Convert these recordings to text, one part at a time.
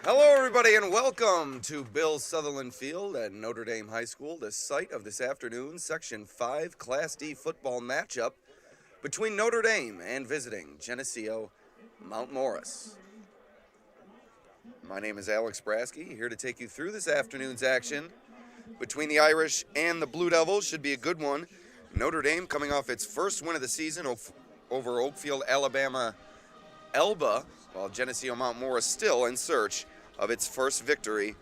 Hello, everybody, and welcome to Bill Sutherland Field at Notre Dame High School, the site of this afternoon's Section 5 Class D football matchup between Notre Dame and visiting Geneseo Mount Morris. My name is Alex Brasky, here to take you through this afternoon's action between the Irish and the Blue Devils. Should be a good one. Notre Dame coming off its first win of the season over Oakfield, Alabama, Elba, while Geneseo Mount Morris still in search of its first victory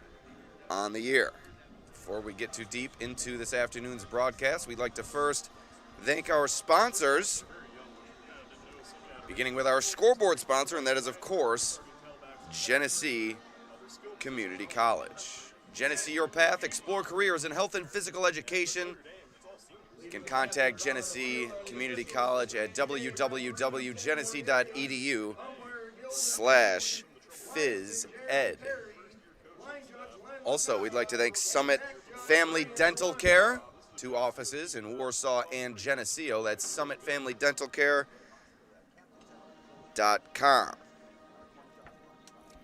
on the year. Before we get too deep into this afternoon's broadcast, we'd like to first thank our sponsors, beginning with our scoreboard sponsor, and that is, of course, Geneseo Community College. Geneseo Your Path, explore careers in health and physical education. You can contact Geneseo Community College at www.geneseo.edu/phys-ed. Also, we'd like to thank Summit Family Dental Care, 2 offices in Warsaw and Geneseo. That's summitfamilydentalcare.com.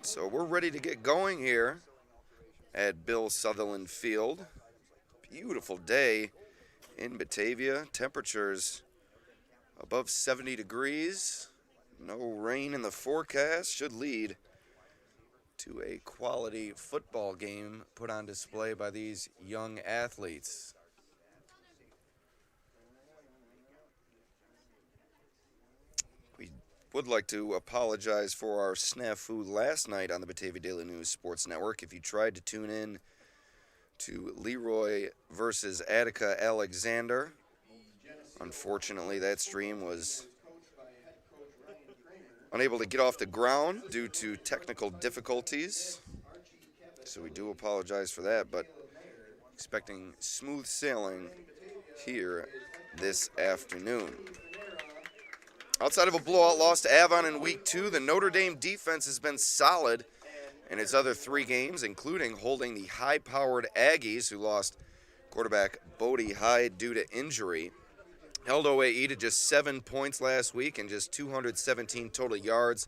So we're ready to get going here at Bill Sutherland Field. Beautiful day in Batavia. Temperatures above 70 degrees. No rain in the forecast. Should lead to a quality football game put on display by these young athletes. We would like to apologize for our snafu last night on the Batavia Daily News Sports Network. If you tried to tune in to Leroy versus Attica Alexander, unfortunately that stream was unable to get off the ground due to technical difficulties. So we do apologize for that, but expecting smooth sailing here this afternoon. Outside of a blowout loss to Avon in Week 2, the Notre Dame defense has been solid in its other 3 games, including holding the high-powered Aggies, who lost quarterback Bodie Hyde due to injury. Held OAE to just 7 points last week and just 217 total yards.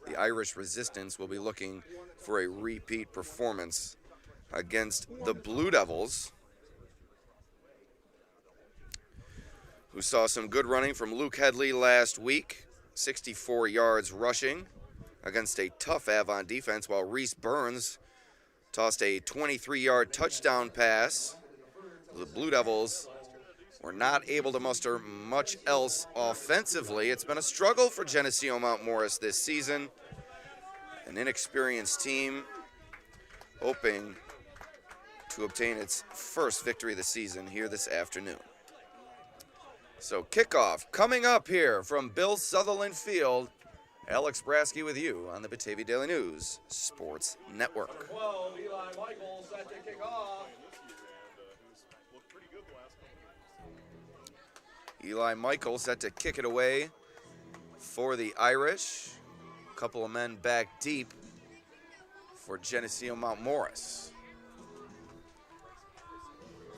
The Irish Resistance will be looking for a repeat performance against the Blue Devils, who saw some good running from Luke Headley last week, 64 yards rushing against a tough Avon defense, while Reese Burns tossed a 23-yard touchdown pass. The Blue Devils were not able to muster much else offensively. It's been a struggle for Geneseo Mount Morris this season. An inexperienced team hoping to obtain its first victory of the season here this afternoon. So kickoff coming up here from Bill Sutherland Field. Alex Brasky with you on the Batavia Daily News Sports Network. 12, Eli Michael set to kick off. Eli Michael set to kick it away for the Irish. A couple of men back deep for Geneseo Mount Morris.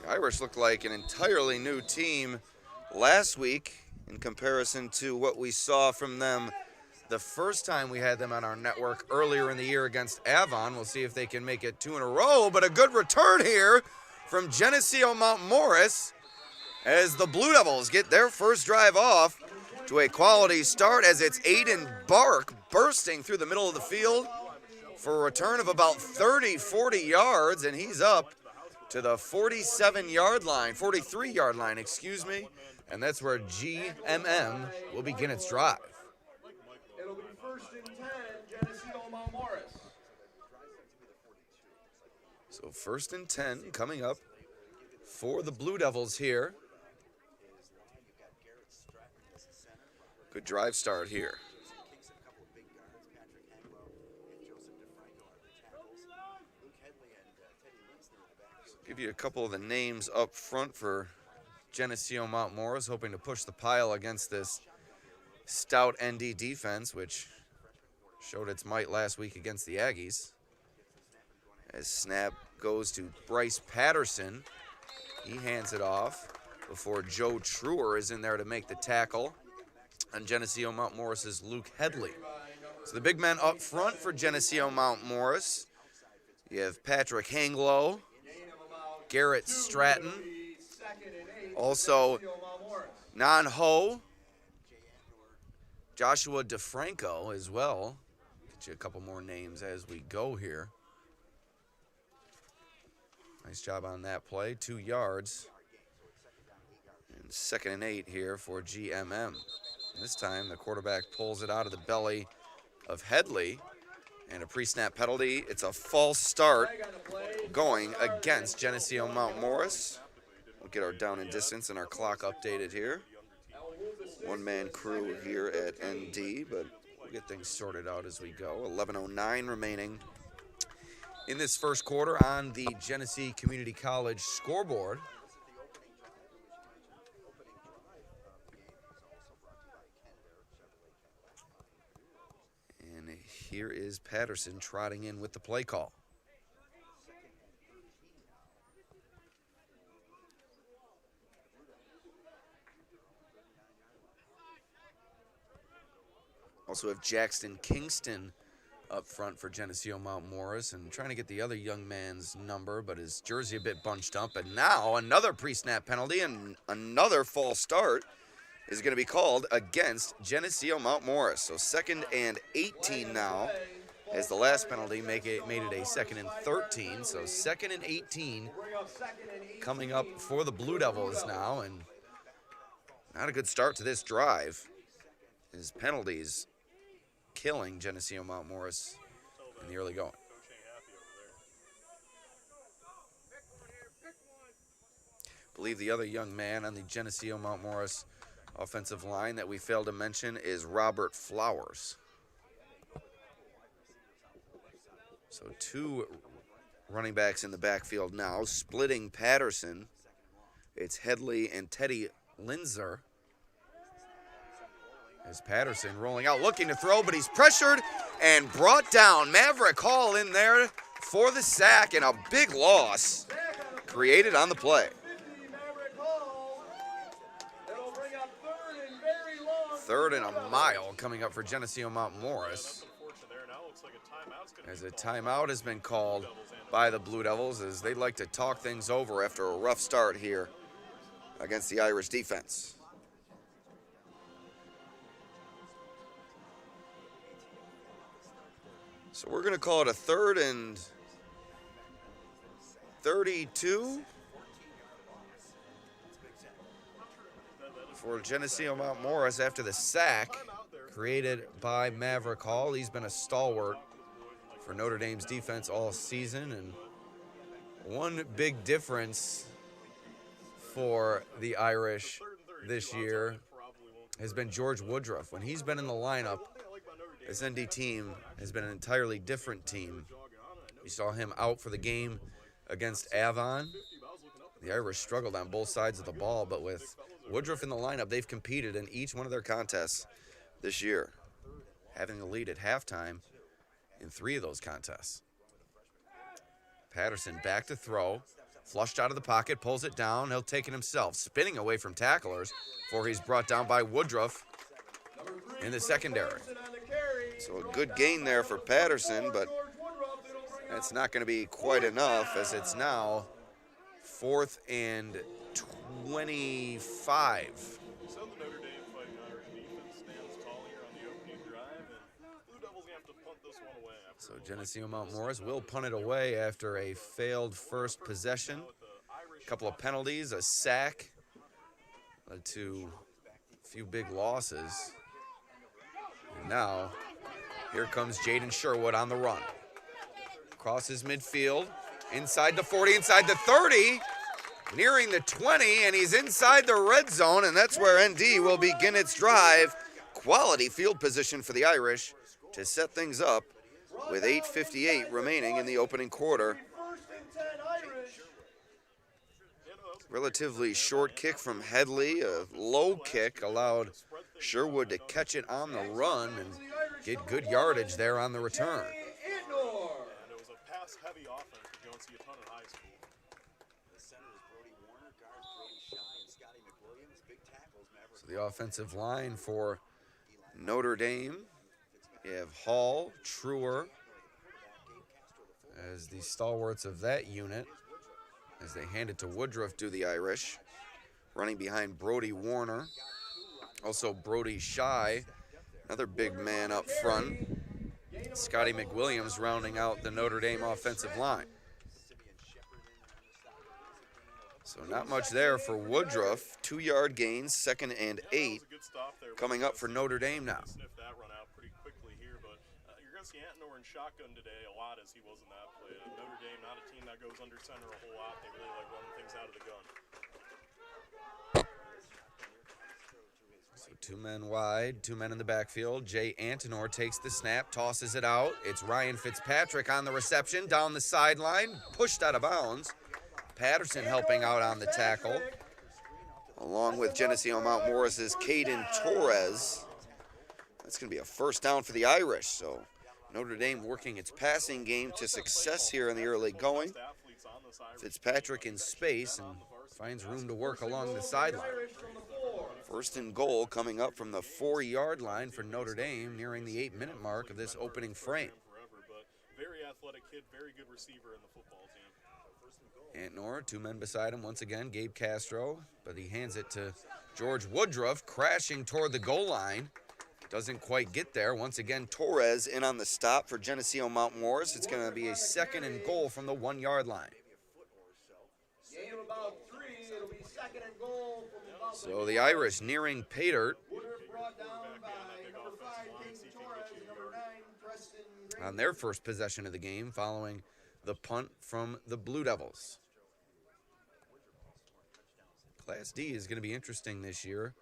The Irish looked like an entirely new team last week in comparison to what we saw from them the first time we had them on our network earlier in the year against Avon. We'll see if they can make it 2 in a row, but a good return here from Geneseo Mount Morris as the Blue Devils get their first drive off to a quality start, as it's Aiden Bark bursting through the middle of the field for a return of about 30-40 yards, and he's up to the 43-yard line, and that's where GMM will begin its drive. It'll be 1st and 10, Geneseo Mount Morris. So 1st and 10 coming up for the Blue Devils here. Good drive start here. Give you a couple of the names up front for Geneseo Mount Morris, hoping to push the pile against this stout ND defense, which showed its might last week against the Aggies. As snap goes to Bryce Patterson. He hands it off before Joe Truer is in there to make the tackle on Geneseo Mount Morris's Luke Headley. So the big men up front for Geneseo Mount Morris. You have Patrick Hanglow, Garrett Stratton, also Nan Ho, Joshua DeFranco as well. Get you a couple more names as we go here. Nice job on that play, 2 yards. And 2nd and 8 here for GMM. This time the quarterback pulls it out of the belly of Headley. And a pre-snap penalty. It's a false start going against Geneseo Mount Morris. We'll get our down and distance and our clock updated here. 1-man crew here at ND, but we'll get things sorted out as we go. 11:09 remaining in this first quarter on the Geneseo Community College scoreboard. And here is Patterson trotting in with the play call. Also have Jackson Kingston up front for Geneseo Mount Morris and trying to get the other young man's number, but his jersey a bit bunched up. And now another pre-snap penalty and another false start is going to be called against Geneseo Mount Morris. So 2nd and 18 now, as the last penalty made it a 2nd and 13. So 2nd and 18 coming up for the Blue Devils now, and not a good start to this drive. His penalties killing Geneseo Mount Morris in the early going. I believe the other young man on the Geneseo Mount Morris offensive line that we failed to mention is Robert Flowers. So 2 running backs in the backfield now, splitting Patterson. It's Headley and Teddy Linzer. As Patterson rolling out, looking to throw, but he's pressured and brought down. Maverick Hall in there for the sack, and a big loss created on the play. 3rd and a mile coming up for Geneseo Mount Morris. As a timeout has been called by the Blue Devils, as they like to talk things over after a rough start here against the Irish defense. So we're going to call it a 3rd and 32 for Geneseo Mount Morris after the sack created by Maverick Hall. He's been a stalwart for Notre Dame's defense all season, and one big difference for the Irish this year has been George Woodruff. When he's been in the lineup, this ND team has been an entirely different team. We saw him out for the game against Avon. The Irish struggled on both sides of the ball, but with Woodruff in the lineup, they've competed in each one of their contests this year, having the lead at halftime in 3 of those contests. Patterson back to throw, flushed out of the pocket, pulls it down. He'll take it himself, spinning away from tacklers before he's brought down by Woodruff in the secondary. So a good gain there for Patterson, but that's not going to be quite enough, as it's now 4th and 25. So Geneseo Mount Morris will punt it away after a failed first possession. A couple of penalties, a sack, led to a few big losses. And now, here comes Jaden Sherwood on the run. Crosses midfield, inside the 40, inside the 30, nearing the 20, and he's inside the red zone, and that's where ND will begin its drive. Quality field position for the Irish to set things up with 8:58 remaining in the opening quarter. Relatively short kick from Headley, a low kick allowed Sherwood to catch it on the run and get good yardage there on the return. So the offensive line for Notre Dame, you have Hall, Truer, as the stalwarts of that unit, as they hand it to Woodruff, do the Irish. Running behind Brody Warner. Also Brody Shy, another big man up front. Scotty McWilliams rounding out the Notre Dame offensive line. So not much there for Woodruff. 2-yard gains, 2nd and 8. Coming up for Notre Dame now. Sniff that run out pretty quickly here, but you're going to see Antonor in shotgun today a lot as he was in that play. Notre Dame, not a team that goes under center a whole lot. They really like running things out of the gun. So 2 men wide, 2 men in the backfield. Jay Antonor takes the snap, tosses it out. It's Ryan Fitzpatrick on the reception, down the sideline, pushed out of bounds. Patterson helping out on the tackle, along with Geneseo Mount Morris's Caden Torres. That's going to be a first down for the Irish. So Notre Dame working its passing game to success here in the early going. Fitzpatrick in space and finds room to work along the sideline. First and goal coming up from the 4-yard line for Notre Dame, nearing the 8-minute mark of this opening frame. Very athletic kid, very good receiver in the football team. Antonor, 2 men beside him once again, Gabe Castro, but he hands it to George Woodruff, crashing toward the goal line. Doesn't quite get there. Once again, Torres in on the stop for Geneseo Mount Morris. It's going to be a 2nd and goal from the 1-yard line. Gain of about 3. It'll be 2nd and goal from about So the Irish nearing pay dirt Woodruff brought down by number 5, Caden Torres, number 9, Preston Green. on their first possession of the game following the punt from the Blue Devils. Class D is going to be interesting this year.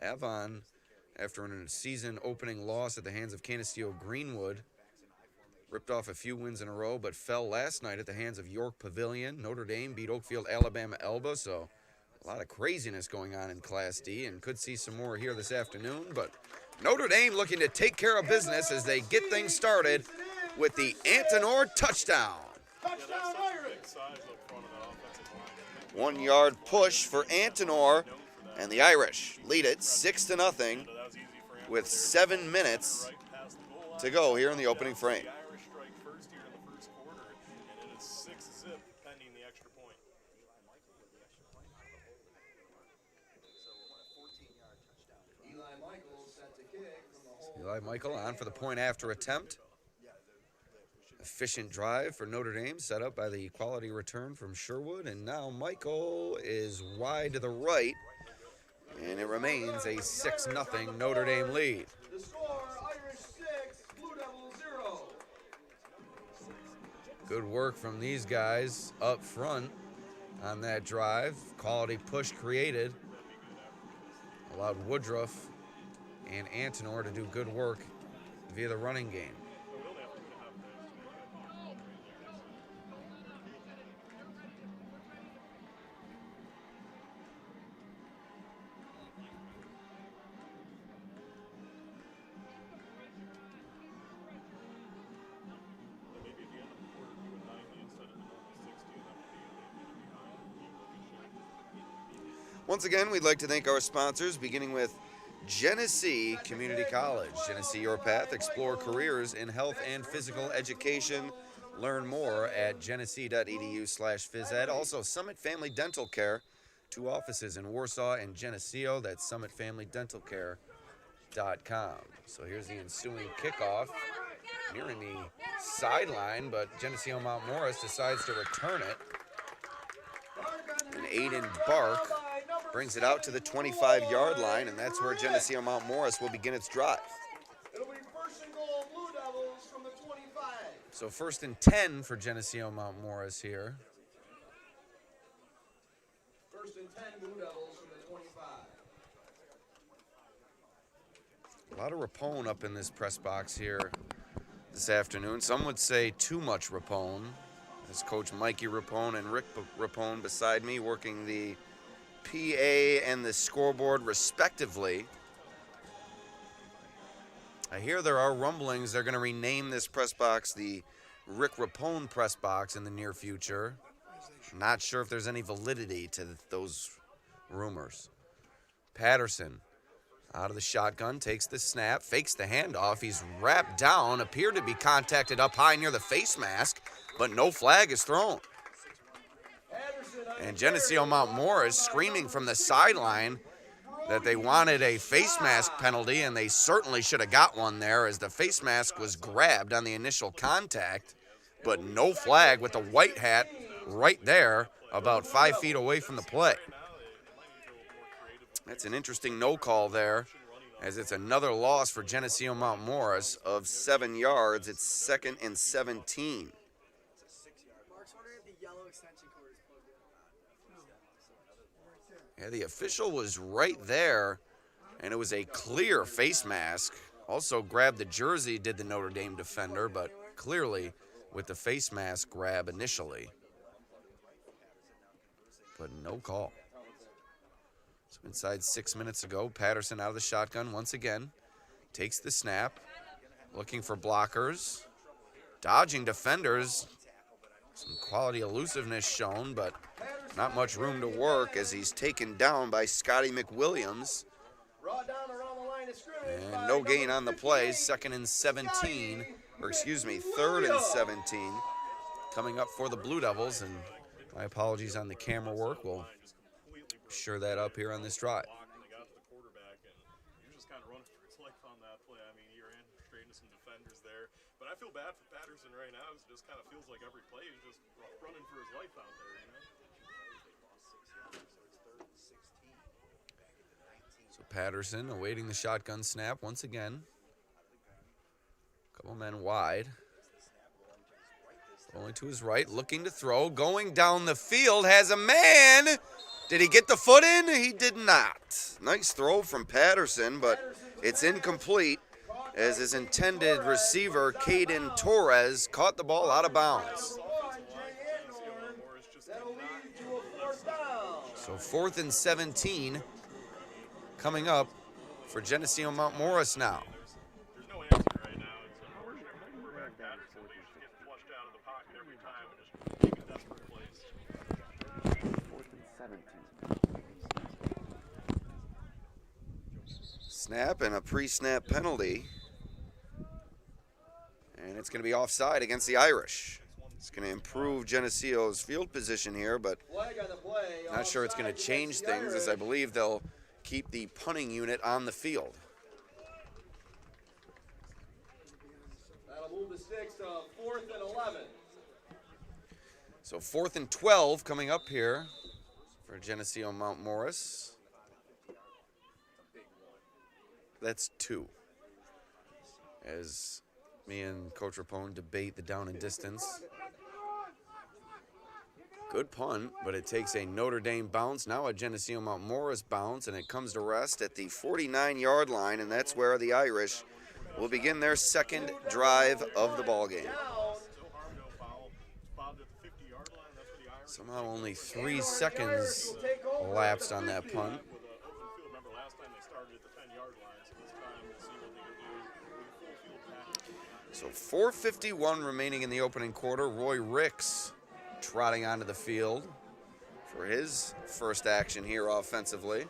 Avon, after a season opening loss at the hands of Geneseo Greenwood, ripped off a few wins in a row, but fell last night at the hands of York Pavilion. Notre Dame beat Oakfield Alabama Elba, so a lot of craziness going on in Class D, and could see some more here this afternoon. But Notre Dame looking to take care of business as they get things started with the Antonor touchdown. Touchdown Irish! 1-yard push for Antonor, and the Irish lead it 6-0 with 7 minutes to go here in the opening frame. The Irish strike first here in the first quarter, and it is 6-0 pending the extra point. Eli Michael set to kick from the hole. Eli Michael on for the point after attempt. Efficient drive for Notre Dame, set up by the quality return from Sherwood. And now Michael is wide to the right, and it remains a 6-0 Notre Dame lead. The score, Irish 6, Blue Devils 0. Good work from these guys up front on that drive. Quality push created. Allowed Woodruff and Antonor to do good work via the running game. Once again, we'd like to thank our sponsors, beginning with Geneseo Community College. Geneseo Your Path. Explore careers in health and physical education. Learn more at geneseo.edu/physed. Also, Summit Family Dental Care. 2 offices in Warsaw and Geneseo. That's summitfamilydentalcare.com. So here's the ensuing kickoff. Nearing the sideline, but Geneseo Mount Morris decides to return it. And Aiden Bark brings it out to the 25-yard line, and that's where Geneseo Mount Morris will begin its drive. It'll be 1st and goal, Blue Devils from the 25. So 1st and 10 for Geneseo Mount Morris here. 1st and 10, Blue Devils from the 25. A lot of Rapone up in this press box here this afternoon. Some would say too much Rapone. As Coach Mikey Rapone and Rick Rapone beside me working the PA and the scoreboard respectively. I hear there are rumblings they're going to rename this press box the Rick Rapone press box in the near future. Not sure if there's any validity to those rumors. Patterson out of the shotgun, takes the snap, fakes the handoff. He's wrapped down, appeared to be contacted up high near the face mask. but no flag is thrown. Patterson on And the Geneseo carry. Mount Morris screaming from the sideline that they wanted a face mask penalty, and they certainly should have got one there, as the face mask was grabbed on the initial contact, but no flag with the white hat right there about 5 feet away from the play. That's an interesting no call there, as it's another loss for Geneseo Mount Morris of 7 yards. It's 2nd and 17. Yeah, the official was right there, and it was a clear face mask. Also grabbed the jersey, did the Notre Dame defender, but clearly with the face mask grab initially. But no call. So inside 6 minutes ago, Patterson out of the shotgun once again. Takes the snap, looking for blockers, dodging defenders. Some quality elusiveness shown, but not much room to work as he's taken down by Scotty McWilliams. Brought down around the line of scrimmage And by no gain number on the play. 58. 2nd and 17, or excuse me, 3rd and 17 coming up for the Blue Devils. And my apologies on the camera work. We'll sure that up here on this drive. They got to the quarterback, and he was just kind of running for his life on that play. I mean, he ran straight into some defenders there. But I feel bad for Patterson right now. It just kind of feels like every play he's just running for his life out there, you know? So Patterson awaiting the shotgun snap once again. Couple men wide. Going to his right, looking to throw. Going down the field, has a man. Did he get the foot in? He did not. Nice throw from Patterson, but it's incomplete as his intended receiver, Caden Torres, caught the ball out of bounds. That'll lead to a 4th down. So 4th and 17 coming up for Geneseo Mount Morris now. There's no answer right now. It's unfortunate for quarterback Patterson, but he just gets flushed out of the pocket every time and just making desperate plays. 4th and 17. Snap and a pre-snap penalty. And it's going to be offside against the Irish. It's going to improve Geneseo's field position here, but Flag on the play. not sure it's going to Offside change against the things, as I Irish. believe they'll keep the punting unit on the field. That'll move the sticks to 4th and 11. So 4th and 12 coming up here for Geneseo Mount Morris. That's 2. As me and Coach Rapone debate the down and distance. Good punt, but it takes a Notre Dame bounce, now a Geneseo Mount Morris bounce, and it comes to rest at the 49-yard line, and that's where the Irish will begin their 2nd drive of the ballgame. Somehow only 3 seconds elapsed on that punt. Remember last time they started at the 10-yard line, so this time we'll see what they can do with a full field package. So 4:51 remaining in the opening quarter. Roy Ricks trotting onto the field for his first action here offensively.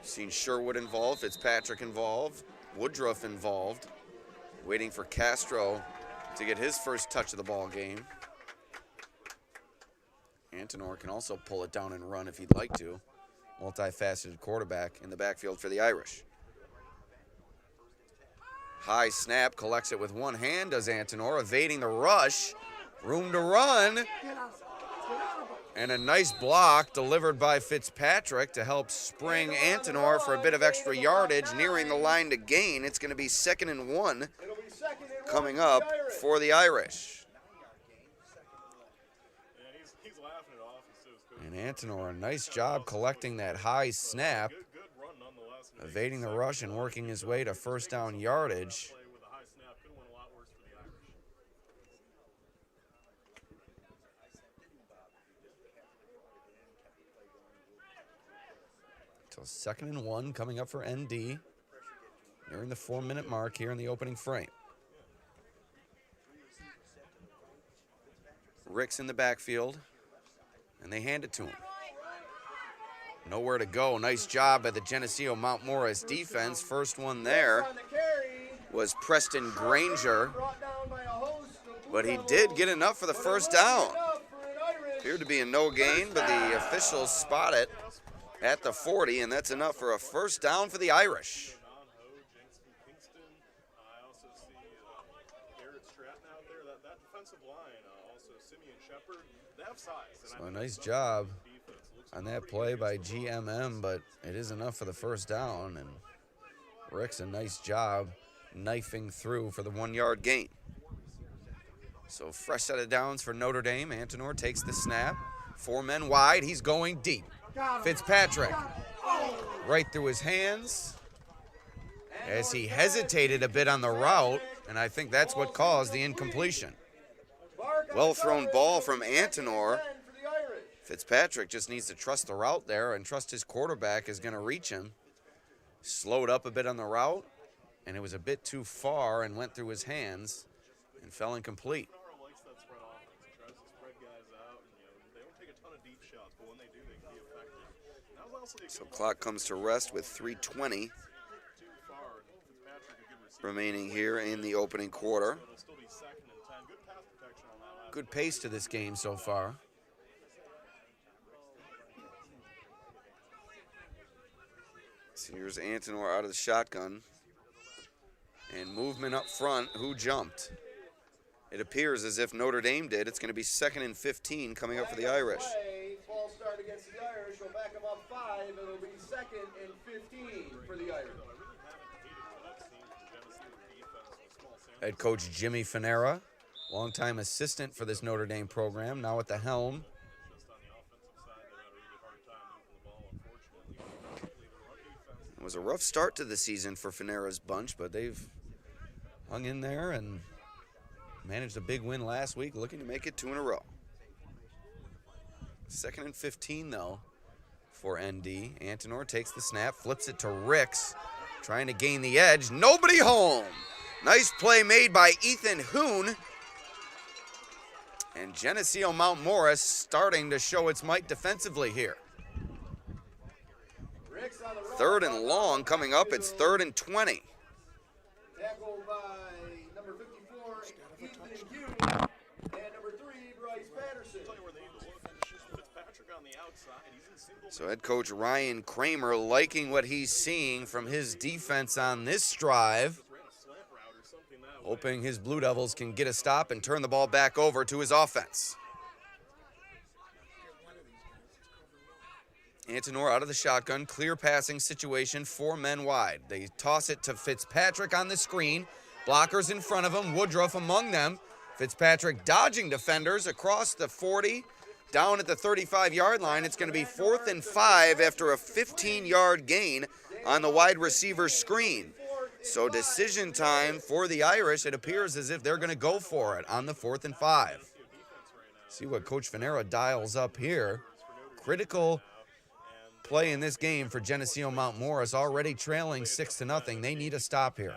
Seen Sherwood involved, Fitzpatrick involved, Woodruff involved. Waiting for Castro to get his first touch of the ball game. Antonor can also pull it down and run if he'd like to. Multifaceted quarterback in the backfield for the Irish. High snap, collects it with one hand, does Antonor, evading the rush. Room to run. And a nice block delivered by Fitzpatrick to help spring Antonor for a bit of extra yardage, nearing the line to gain. It's going to be 2nd and 1 It'll be 2nd and 1 coming for the up Irish. for the Irish. And he's laughing it off. He's And Antonor, a nice job collecting that high snap, good run nonetheless. evading the rush and working his way to first down yardage. Play with a high snap could have went a lot worse for the Irish. Till 2nd and 1 coming up for ND. Nearing the 4-minute mark here in the opening frame. Rick's in the backfield, and they hand it to him. Nowhere to go. Nice job by the Geneseo Mount Morris defense. First one there On the carry. was Preston Granger. Brought down by a host of but he did get enough for the first down. Appeared to be a no gain, but the officials spot it at the 40, and that's enough for a first down for the Irish. So a nice job on that play by GMM, but it is enough for the first down, and Rick's a nice job knifing through for the 1-yard gain. So fresh set of downs for Notre Dame. Antinor takes the snap. 4 men wide. He's going deep. Fitzpatrick right through his hands as he hesitated a bit on the route, and I think that's what caused the incompletion. Well thrown ball from Antinor. Fitzpatrick just needs to trust the route there and trust his quarterback is going to reach him. Slowed up a bit on the route, and it was a bit too far and went through his hands and fell incomplete. So clock comes to rest with 3:20 remaining here in the opening quarter. Good pace to this game so far. So here's Antinor out of the shotgun. And movement up front. Who jumped? It appears as if Notre Dame did. It's going to be 2nd and 15 coming up for the Irish. False start against the Irish. We'll back them up 5. It'll be 2nd and 15 for the Irish. Head coach Jimmy Finera, longtime assistant for this Notre Dame program, now at the helm. It was a rough start to the season for Finera's bunch, but they've hung in there and managed a big win last week, looking to make it 2 in a row. 2nd and 15, though, for ND. Antinor takes the snap, flips it to Ricks, trying to gain the edge. Nobody home. Nice play made by Ethan Hoon. And Geneseo Mount Morris starting to show its might defensively here. 3rd and long coming up. It's 3rd and 20. Tackled by number 54, Ethan Hughes, and number 3, Bryce Patterson. So head coach Ryan Kramer liking what he's seeing from his defense on this drive. Hoping his Blue Devils can get a stop and turn the ball back over to his offense. Antinor out of the shotgun, clear passing situation, 4 men wide. They toss it to Fitzpatrick on the screen. Blockers in front of him, Woodruff among them. Fitzpatrick dodging defenders across the 40, down at the 35-yard line. It's going to be 4th and 5 after a 15-yard gain on the wide receiver screen. So decision time for the Irish. It appears as if they're going to go for it on the 4th and 5. See what Coach Finera dials up here. Critical play in this game for Geneseo Mount Morris, already trailing 6-0. They need a stop here.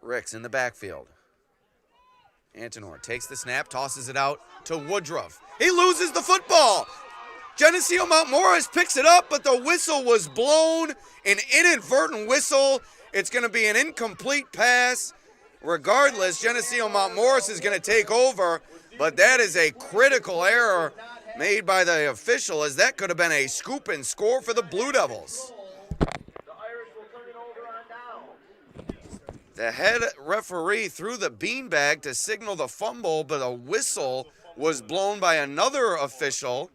Ricks in the backfield. Antinor takes the snap, tosses it out to Woodruff. He loses the football. Geneseo Mount Morris picks it up, but the whistle was blown, an inadvertent whistle. It's going to be an incomplete pass. Regardless, Geneseo Mount Morris is going to take over, but that is a critical error made by the official, as that could have been a scoop and score for the Blue Devils. The head referee threw the beanbag to signal the fumble, but a whistle was blown by another official,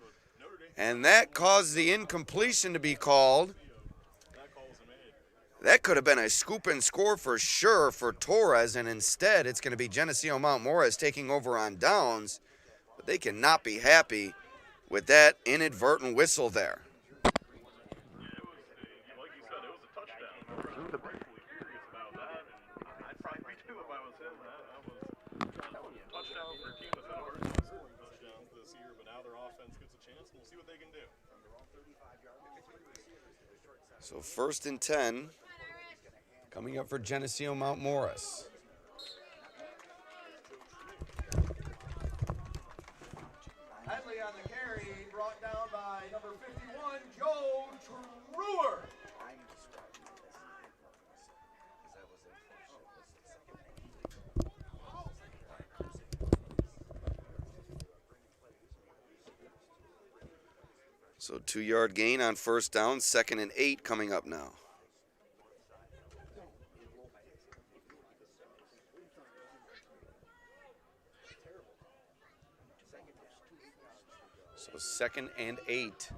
and that caused the incompletion to be called. That could have been a scoop and score for sure for Torres, and instead it's going to be Geneseo Mount Morris taking over on downs, but they cannot be happy with that inadvertent whistle there. So 1st and 10 coming up for Geneseo Mount Morris. Hadley on the carry, brought down by number 51, Joe Truer. So 2-yard gain on first down, 2nd and 8 coming up now. So 2nd and 8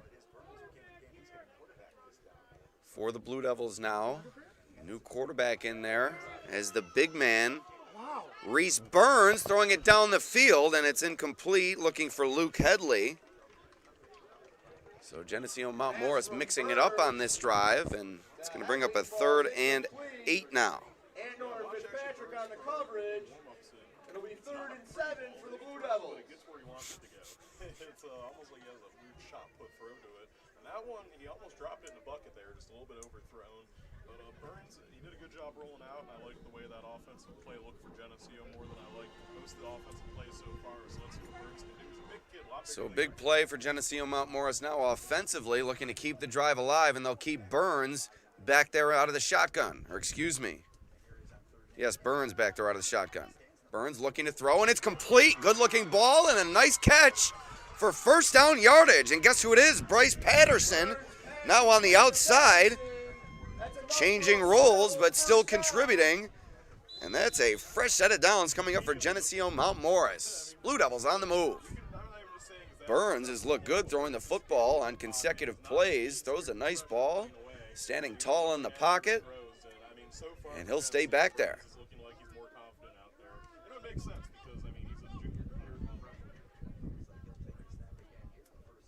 for the Blue Devils now. New quarterback in there as the big man, Reese Burns, throwing it down the field, and it's incomplete, looking for Luke Headley. So Geneseo Mount Morris mixing it up on this drive, and it's going to bring up a 3rd and 8 now. And North Fitzpatrick on the coverage. It'll be 3rd and 7 for the Blue Devils. It gets where he wants it to go. It's almost like he has a weird shot put through to it. And that one, he almost dropped it in the bucket there, just a little bit overthrown. But Burns, he did a good job rolling out, and I like the way that offensive play looked for Geneseo more than I like most of the offensive plays so far. So let's see what Burns can do. He's a big kid, a lot bigger So than big play for Geneseo Mount Morris now offensively, looking to keep the drive alive, and they'll keep Burns back there out of the shotgun. Or excuse me. Yes, Burns back there out of the shotgun. Burns looking to throw, and it's complete. Good-looking ball and a nice catch for first down yardage. And guess who it is? Bryce Patterson now on the outside, changing roles but still contributing. And that's a fresh set of downs coming up for Geneseo Mount Morris. Blue Devils on the move. Burns has looked good throwing the football on consecutive plays. Throws a nice ball, standing tall in the pocket, and he'll stay back there.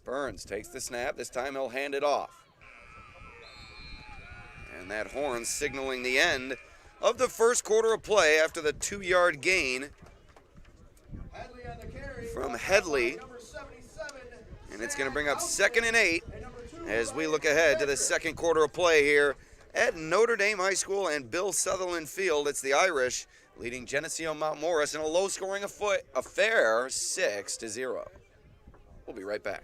Burns takes the snap. This time he'll hand it off. And that horn signaling the end of the first quarter of play after the 2-yard gain from Headley. And it's going to bring up 2nd and 8 as we look ahead to the second quarter of play here at Notre Dame High School and Bill Sutherland Field. It's the Irish leading Geneseo Mount Morris in a low-scoring affair, 6-0. We'll be right back.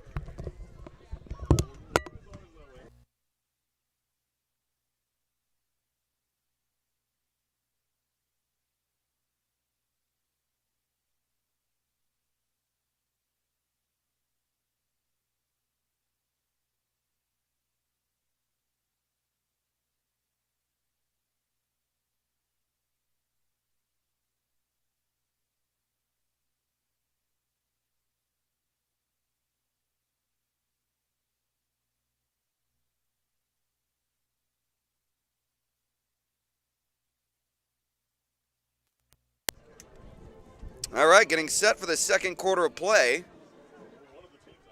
All right, getting set for the second quarter of play.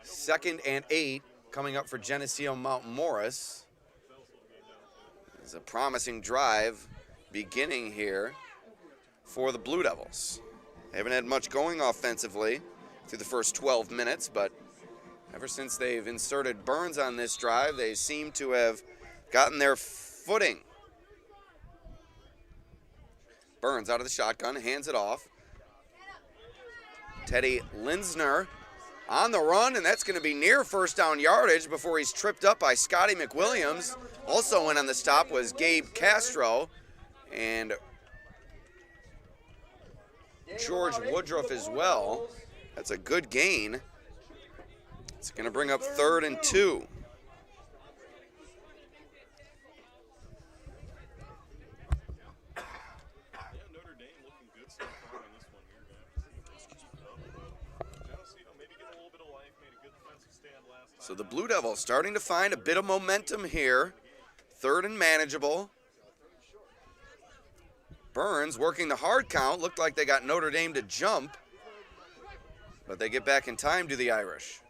2nd and 8 coming up for Geneseo Mount Morris. It's a promising drive beginning here for the Blue Devils. They haven't had much going offensively through the first 12 minutes, but ever since they've inserted Burns on this drive, they seem to have gotten their footing. Burns out of the shotgun, hands it off. Teddy Linsner on the run, and that's going to be near first down yardage before he's tripped up by Scotty McWilliams. Also in on the stop was Gabe Castro and George Woodruff as well. That's a good gain. It's going to bring up 3rd and 2. So the Blue Devils starting to find a bit of momentum here. 3rd and manageable. Burns working the hard count. Looked like they got Notre Dame to jump, but they get back in time to the Irish.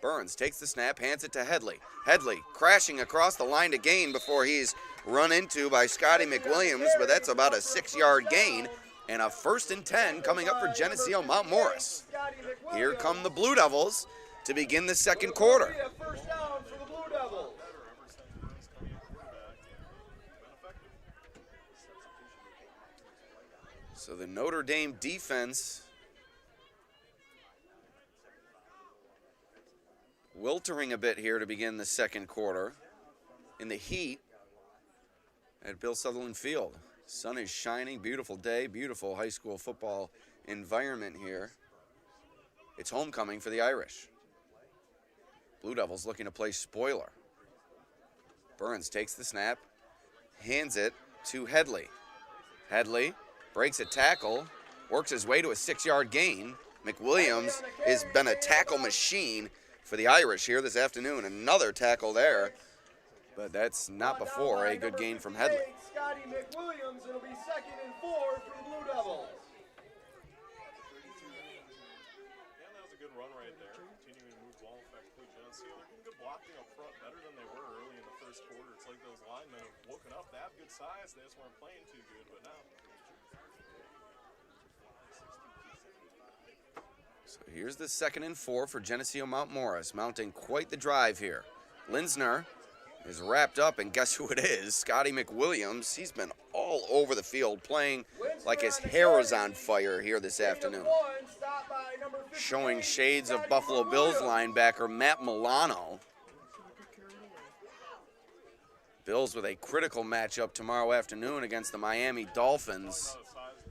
Burns takes the snap, hands it to Headley. Headley crashing across the line to gain before he's run into by Scotty McWilliams, but that's about a 6-yard gain and a 1st and 10 coming up for Geneseo Mount Morris. Here come the Blue Devils to begin the second quarter. First down for the Blue Devils. So the Notre Dame defense wiltering a bit here to begin the second quarter in the heat at Bill Sutherland Field. Sun is shining, beautiful day, beautiful high school football environment here. It's homecoming for the Irish. Blue Devils looking to play spoiler. Burns takes the snap, hands it to Headley. Headley breaks a tackle, works his way to a 6-yard gain. McWilliams has been a tackle machine for the Irish here this afternoon. Another tackle there, but that's not before a good gain from Headley. Scotty McWilliams, it'll be 2nd and 4 for the Blue Devils. Yeah, that was a good run right there. Continuing to move the ball effectively. Geneseo, they're getting good blocking up front, better than they were early in the first quarter. It's like those linemen have woken up. They have good size. They just weren't playing too good, but now. So here's the 2nd and 4 for Geneseo Mount Morris, mounting quite the drive here. Linsner is wrapped up, and guess who it is? Scotty McWilliams. He's been all over the field, playing like his hair is on fire here this afternoon. Showing shades of Buffalo Bills linebacker Matt Milano. Bills with a critical matchup tomorrow afternoon against the Miami Dolphins.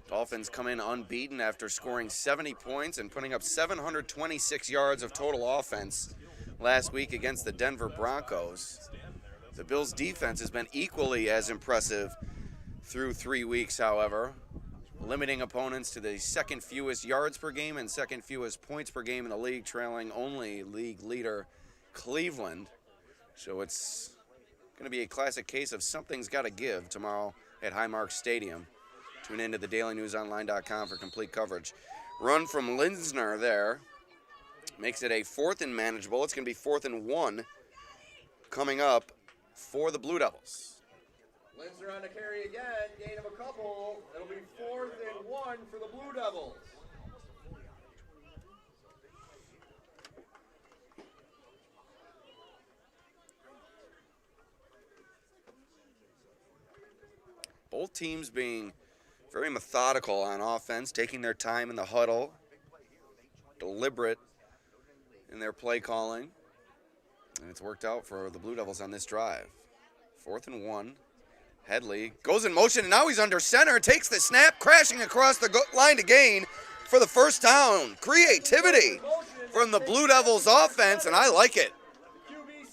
Dolphins come in unbeaten after scoring 70 points and putting up 726 yards of total offense last week against the Denver Broncos. The Bills' defense has been equally as impressive through 3 weeks, however, limiting opponents to the 2nd fewest yards per game and 2nd fewest points per game in the league, trailing only league leader Cleveland. So it's going to be a classic case of something's got to give tomorrow at Highmark Stadium. Tune in to thedailynewsonline.com for complete coverage. Run from Linsner there. Makes it a 4th and manageable. It's going to be 4th and 1 coming up for the Blue Devils. Linsner on the carry again. Gain of a couple. It'll be 4th and 1 for the Blue Devils. Both teams being very methodical on offense, taking their time in the huddle, deliberate in their play calling, and it's worked out for the Blue Devils on this drive. 4th and 1. Headley goes in motion, and now he's under center, takes the snap, crashing across the line to gain for the first down. Creativity from the Blue Devils offense, and I like it.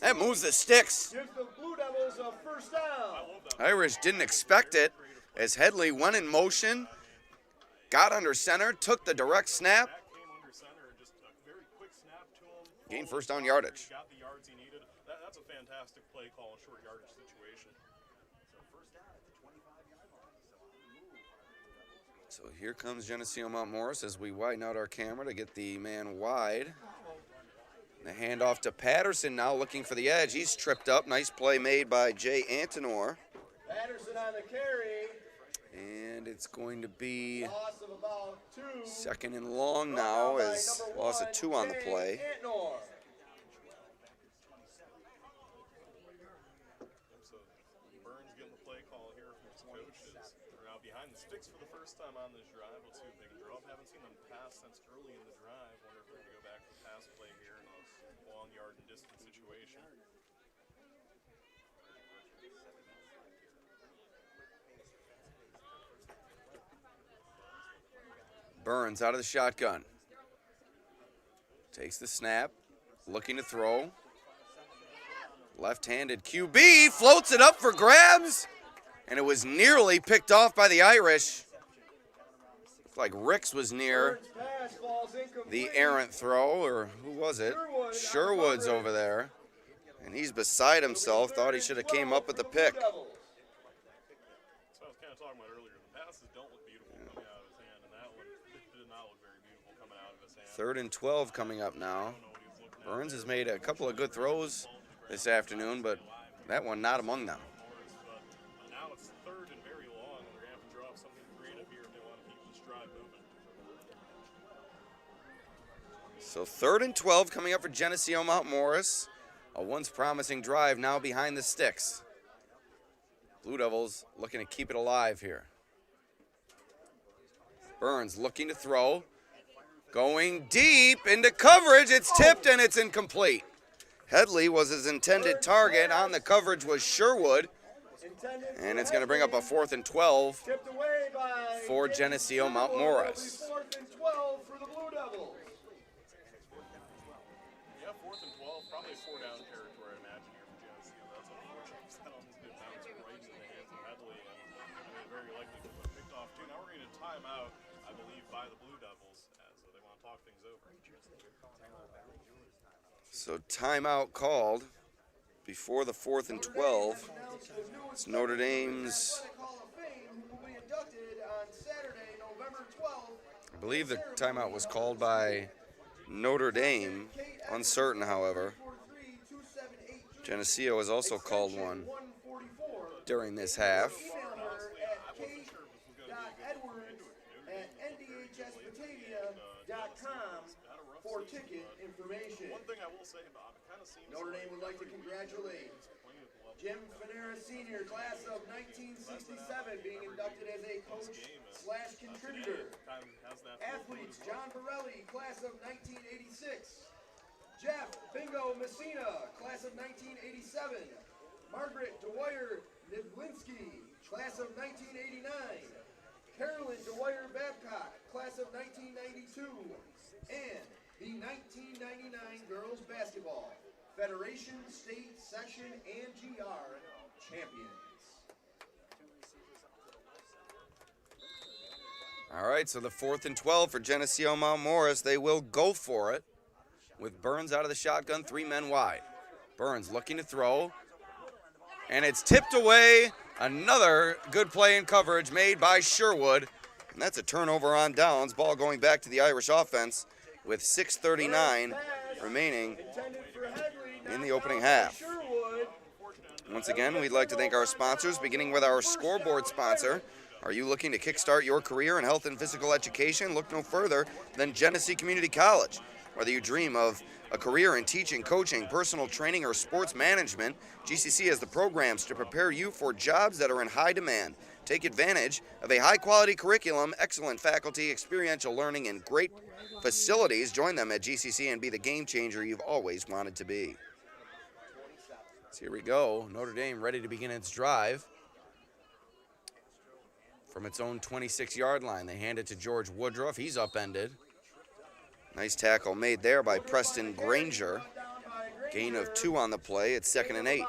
That moves the sticks. Gives the Blue Devils a first down. Irish didn't expect it as Headley went in motion, got under center, took the direct snap, gained first down yardage. Got the yards he needed. That's a fantastic play call in short yardage situation. So here comes Geneseo Mount Morris as we widen out our camera to get the man wide. The handoff to Patterson now looking for the edge. He's tripped up. Nice play made by Jay Antonor. Patterson on the carry. And it's going to be Loss of about 2. 2nd and long now as loss of 2 on the play. So Burns getting the play call here from his coaches. They're now behind the sticks for the first time on this drive. Let's see if they can draw up. Haven't seen them pass since early in the drive. Wonder if they're going to go back to the pass play here in a long yard and distance situation. Burns out of the shotgun. Takes the snap, looking to throw. Left-handed QB floats it up for grabs, and it was nearly picked off by the Irish. Looked like Ricks was near the errant throw, or who was it? Sherwood's over there, and he's beside himself. Thought he should have came up with the pick. So I was kind of talking about earlier. The passes don't look beautiful coming out of his hand, and that one did not look very beautiful coming out of his hand. 3rd and 12 coming up now. Burns has made a couple of good throws this afternoon, but that one not among them. But now it's 3rd and very long, and they're going to have to draw up something creative here if they want to keep this drive moving. So 3rd and 12 coming up for Geneseo Mount Morris. A once promising drive now behind the sticks. Blue Devils looking to keep it alive here. Burns looking to throw. Going deep into coverage. It's tipped and it's incomplete. Headley was his intended target. On the coverage was Sherwood. And it's going to bring up a 4th and 12 for Geneseo Mount Morris. 4th and 12 for the Blue Devils. Yeah, 4th 4th and 12, probably a 4-down territory, I imagine, here for Geneseo. That's unfortunate because that almost did bounce right into the hands of Headley, and very likely to have picked off, too. Now we're going to time out, I believe, by the Blue Devils, as they want to talk things over. So timeout called before the 4th and 12. It's Notre Dame's. I believe the timeout was called by Notre Dame. Uncertain, however. Geneseo has also called one during this half. For ticket information. One thing I will say, Bob, it kind of seems Notre Dame would like to congratulate Jim Fanera Sr., class of 1967, being inducted as a coach/contributor. Athletes, John Borelli, class of 1986. Jeff Bingo Messina, class of 1987. Margaret Dwyer Niblinski, class of 1989. Carolyn Dwyer Babcock, class of 1992. And the 1999 Girls Basketball Federation, State, Section, and GR champions. All right, so the 4th and 12 for Geneseo Mount Morris. They will go for it with Burns out of the shotgun, 3 men wide. Burns looking to throw, and it's tipped away. Another good play in coverage made by Sherwood, and that's a turnover on downs. Ball going back to the Irish offense with 6:39 remaining in the opening half. Once again, we'd like to thank our sponsors, beginning with our scoreboard sponsor. Are you looking to kickstart your career in health and physical education? Look no further than Geneseo Community College. Whether you dream of a career in teaching, coaching, personal training, or sports management, GCC has the programs to prepare you for jobs that are in high demand. Take advantage of a high-quality curriculum, excellent faculty, experiential learning, and great facilities. Join them at GCC and be the game changer you've always wanted to be. So here we go. Notre Dame ready to begin its drive. From its own 26-yard line, they hand it to George Woodruff. He's upended. Nice tackle made there by Preston Granger. Gain of 2 on the play. It's 2nd and 8.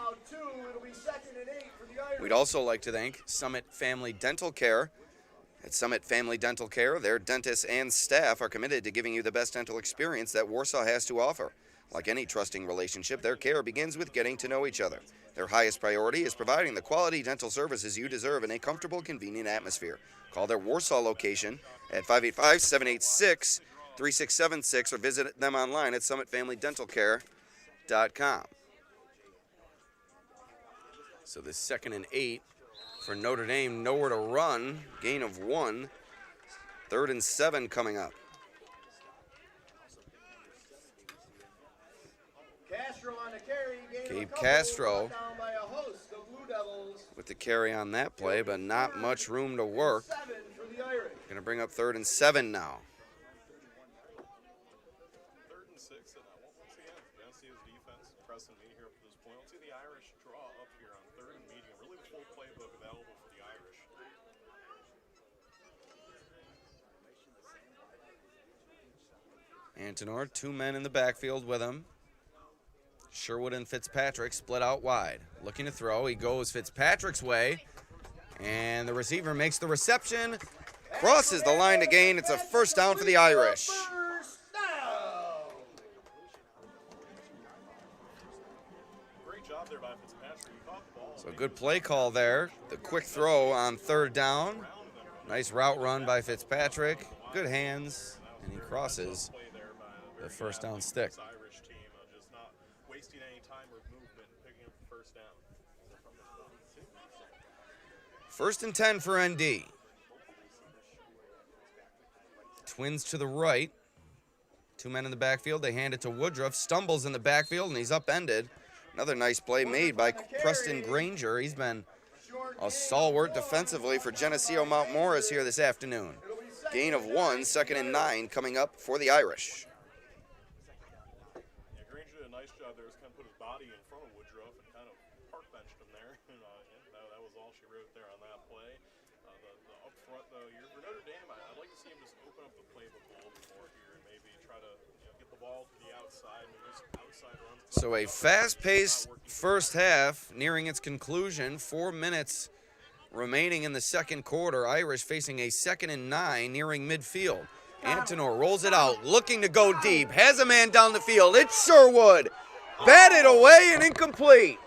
We'd also like to thank Summit Family Dental Care. At Summit Family Dental Care, their dentists and staff are committed to giving you the best dental experience that Warsaw has to offer. Like any trusting relationship, their care begins with getting to know each other. Their highest priority is providing the quality dental services you deserve in a comfortable, convenient atmosphere. Call their Warsaw location at 585-786-3676 or visit them online at summitfamilydentalcare.com. So this 2nd and 8 for Notre Dame, nowhere to run, gain of 1. 3rd and 7 coming up. Castro on the carry, Gabe Castro down by a host of Blue Devils. with the carry on that play, but not much room to work. 7 for the Irish. Going to bring up 3rd and 7 now. 3rd and 6, and once again, Geneseo's defense pressing me here up to this point. Let's see the Irish draw up here on 3rd and medium. Really the full playbook available for the Irish. Antonor, 2 men in the backfield with him. Sherwood and Fitzpatrick split out wide. Looking to throw. He goes Fitzpatrick's way. And the receiver makes the reception. Crosses the line to gain. It's a 1st down for the Irish. First down. Great job there by Fitzpatrick. He caught the ball. So good play call there. The quick throw on 3rd down. Nice route run by Fitzpatrick. Good hands. And he crosses the 1st down stick. Irish team just not wasting any time or movement, picking up the 1st down. 1st and 10 for ND. Twins to the right. 2 men in the backfield. They hand it to Woodruff. Stumbles in the backfield, and he's upended. Another nice play made by Preston Granger. He's been a stalwart defensively for Geneseo Mount Morris here this afternoon. Gain of 1, 2nd and 9 coming up for the Irish. Yeah, Granger did a nice job there. Just kind of put his body in front of Woodruff and kind of park benched him there. And, that was all she wrote there on that play. The up front, though, for Notre Dame, I'd like to see him just open up the playbook a little bit more here and maybe try to get the ball to the outside and just outside So a fast-paced first half nearing its conclusion. 4 minutes remaining in the second quarter. Irish facing a 2nd and 9 nearing midfield. Antonor rolls it out, looking to go deep. Has a man down the field. It's Sherwood. Batted away and incomplete.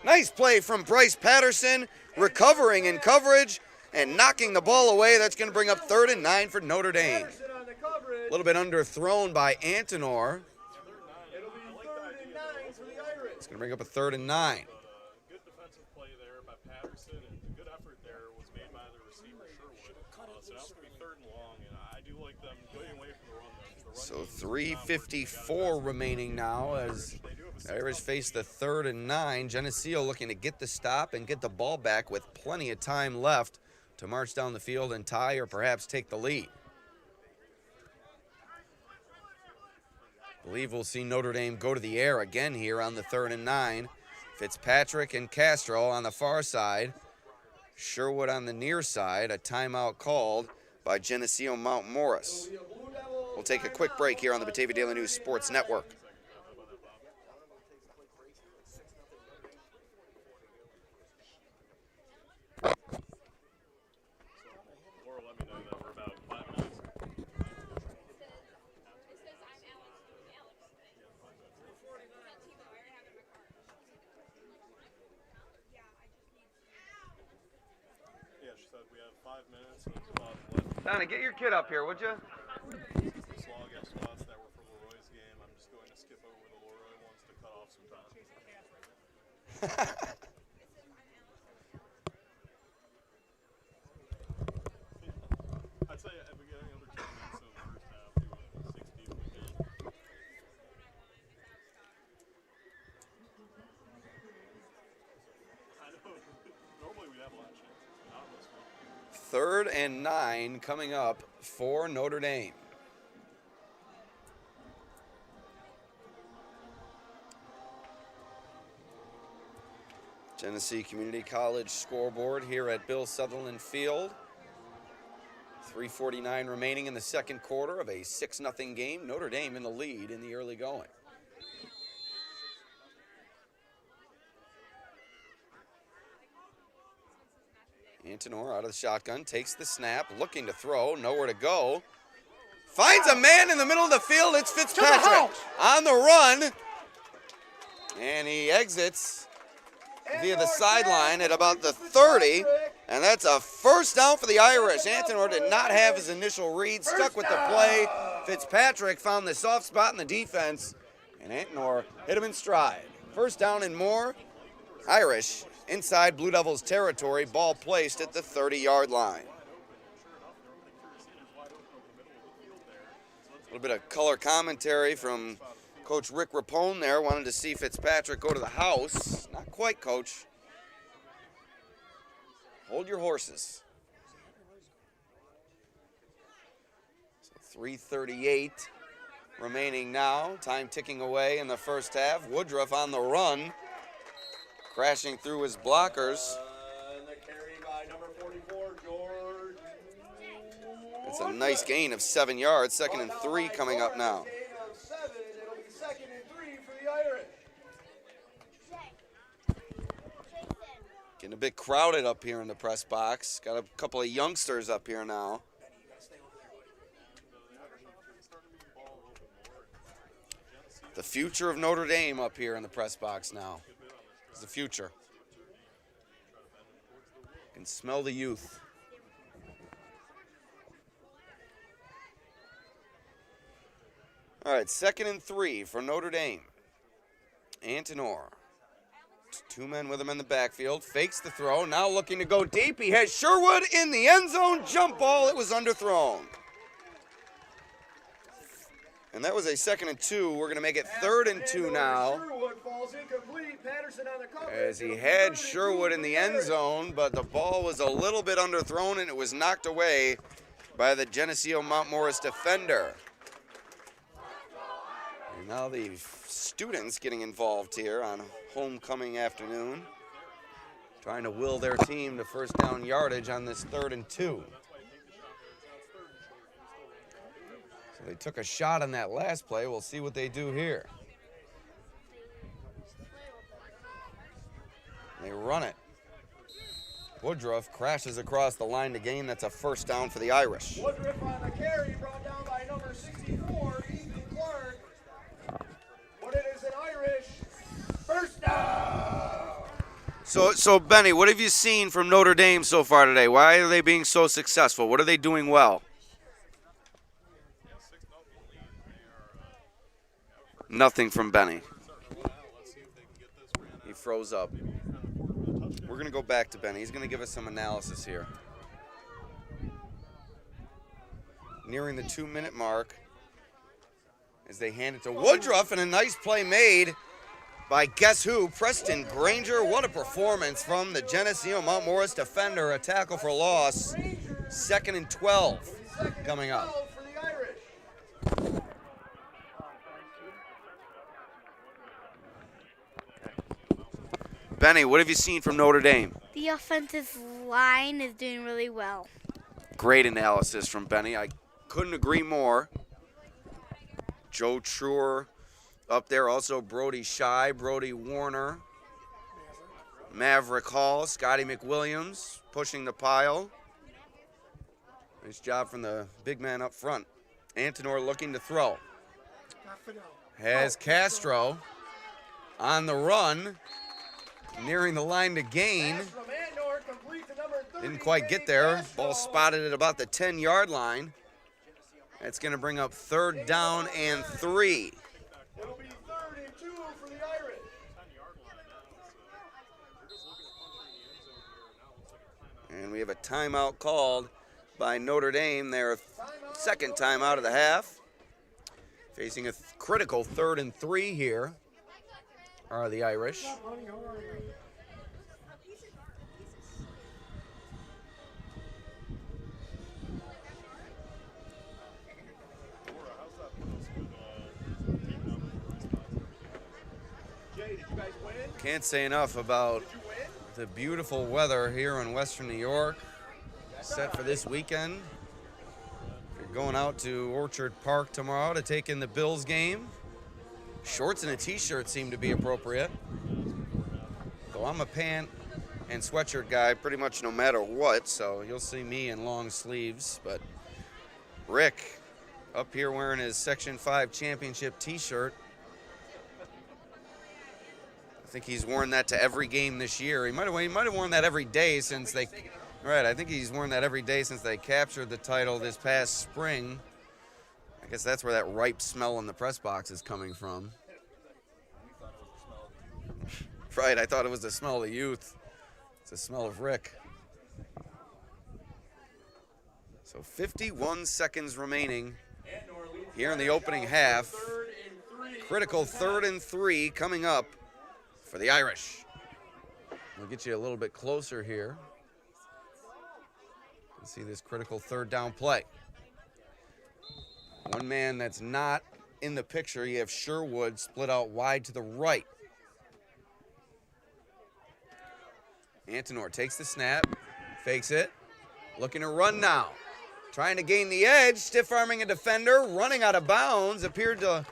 Nice play from Bryce Patterson, recovering in coverage and knocking the ball away. That's going to bring up 3rd and 9 for Notre Dame. A little bit underthrown by Antonor. It's going to bring up a 3rd and 9. Good defensive play there by Patterson, and good effort there was made by the receiver Sherwood. So that's going to be 3rd and long, and I do like them going away from the run. So 3:54 remaining now as the Irish face the 3rd and 9. Geneseo looking to get the stop and get the ball back with plenty of time left to march down the field and tie or perhaps take the lead. I believe we'll see Notre Dame go to the air again here on the 3rd and 9. Fitzpatrick and Castro on the far side. Sherwood on the near side. A timeout called by Geneseo Mount Morris. We'll take a quick break here on the Batavia Daily News Sports Network. Laura let me know that we're about 5 minutes. Yeah, she said we have 5 minutes and it's about 11. Donna, get your kid up here, would you? Slog got spots that were from Leroy's game. I'm just going to skip over the Leroy ones to cut off some time. I'd say if we get any other 10 minutes in the first half, we would 60 if we can. I know. Normally we'd have a lot of chances, but not this one. 3rd and 9 coming up for Notre Dame. Geneseo Community College scoreboard here at Bill Sutherland Field. 3:49 remaining in the second quarter of a 6-0 game. Notre Dame in the lead in the early going. Antonor out of the shotgun, takes the snap, looking to throw, nowhere to go. Finds a man in the middle of the field. It's Fitzpatrick on the run. And he exits via the sideline at about the 30. And that's a first down for the Irish. Antonor did not have his initial read, stuck with the play. Fitzpatrick found the soft spot in the defense, and Antonor hit him in stride. First down and more. Irish inside Blue Devils territory, ball placed at the 30-yard line. A little bit of color commentary from Coach Rick Rapone there. Wanted to see Fitzpatrick go to the house. Not quite, Coach. Hold your horses. So 3:38 remaining now. Time ticking away in the first half. Woodruff on the run, crashing through his blockers. And the carry by number 44, George. It's a nice gain of 7 yards. 2nd and 3 coming up now. Gain of 7. It'll be 2nd and 3 for the Irish. Getting a bit crowded up here in the press box. Got a couple of youngsters up here now. The future of Notre Dame up here in the press box now. It's the future. You can smell the youth. All right, 2nd and 3 for Notre Dame. Antonor. 2 men with him in the backfield. Fakes the throw. Now looking to go deep. He has Sherwood in the end zone. Jump ball. It was underthrown. And that was a 2nd and 2. We're going to make it 3rd and 2 now. Sherwood falls incomplete. Patterson on the cover. As he had Sherwood in the end zone, but the ball was a little bit underthrown and it was knocked away by the Geneseo Mount Morris defender. And now the students getting involved here on homecoming afternoon, trying to will their team to first down yardage on this 3rd and 2. So they took a shot on that last play. We'll see what they do here. run it. Woodruff crashes across the line to gain. That's a first down for the Irish. Woodruff on the carry, brought down by number 64, Ethan Clark. But it is an Irish first down. So Benny, what have you seen from Notre Dame so far today? Why are they being so successful? What are they doing well? Nothing from Benny. He froze up. We're going to go back to Benny. He's going to give us some analysis here. Nearing the 2-minute mark as they hand it to Woodruff, and a nice play made by guess who? Preston Granger. What a performance from the Geneseo Mount Morris defender. A tackle for loss. 2nd and 12 coming up. Benny, what have you seen from Notre Dame? The offensive line is doing really well. Great analysis from Benny. I couldn't agree more. Joe Truer up there, also Brody Shy, Brody Warner, Maverick Hall, Scotty McWilliams pushing the pile. Nice job from the big man up front. Antonor looking to throw. Has Castro on the run, nearing the line to gain. Didn't quite get there. Ball spotted at about the 10-yard line. That's going to bring up 3rd down and 3. It'll be 3rd and 2 for the Irish. And we have a timeout called by Notre Dame. Their 2nd timeout of the half. Facing a critical 3rd and 3 here are the Irish. Can't say enough about the beautiful weather here in Western New York. Set for this weekend. If you're going out to Orchard Park tomorrow to take in the Bills game, shorts and a t-shirt seem to be appropriate. Though I'm a pant and sweatshirt guy pretty much no matter what, so you'll see me in long sleeves. But Rick up here wearing his Section 5 championship t-shirt. I think he's worn that to every game this year. He might have worn that every day since they. Right, I think he's worn that every day since they captured the title this past spring. I guess that's where that ripe smell in the press box is coming from. Right, I thought it was the smell of youth. It's the smell of Rick. So 51 seconds remaining here in the opening half. Critical 3rd and 3 coming up for the Irish. We'll get you a little bit closer here. See this critical 3rd down play. One man that's not in the picture, you have Sherwood split out wide to the right. Antonor takes the snap, fakes it, looking to run now. Trying to gain the edge, stiff-arming a defender, running out of bounds, appeared to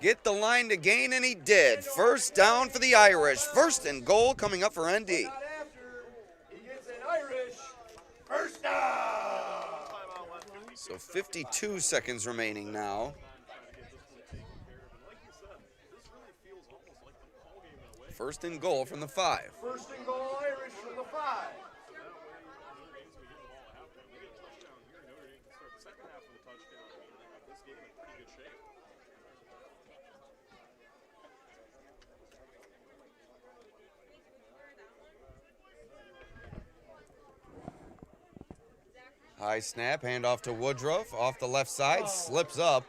get the line to gain, and he did. 1st down for the Irish. 1st and goal coming up for ND. He gets an Irish first down. So 52 seconds remaining now. 1st and goal from the 5. 1st and goal Irish from the 5. High snap, handoff to Woodruff, off the left side, slips up,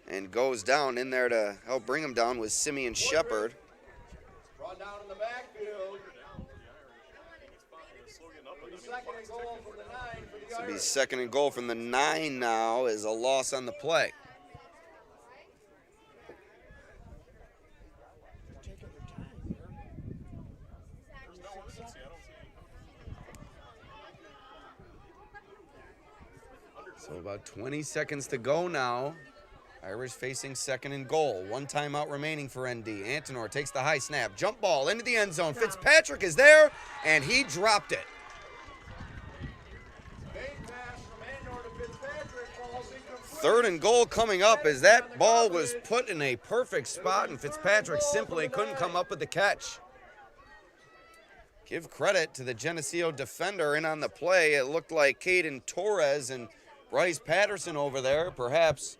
and goes down. In there to help bring him down was Simeon Shepard. Brought down in the backfield. Second and goal from the 9 for the This will be Irish. 2nd and goal from the 9 now, is a loss on the play. So about 20 seconds to go now Irish facing second and goal. One timeout remaining for ND. Antonor takes the high snap. Jump ball into the end zone. Fitzpatrick is there, and he dropped it. Third and goal coming up as that ball was put in a perfect spot, and Fitzpatrick simply couldn't come up with the catch. Give credit to the Geneseo defender in on the play. It looked like Caden Torres and Bryce Patterson over there, perhaps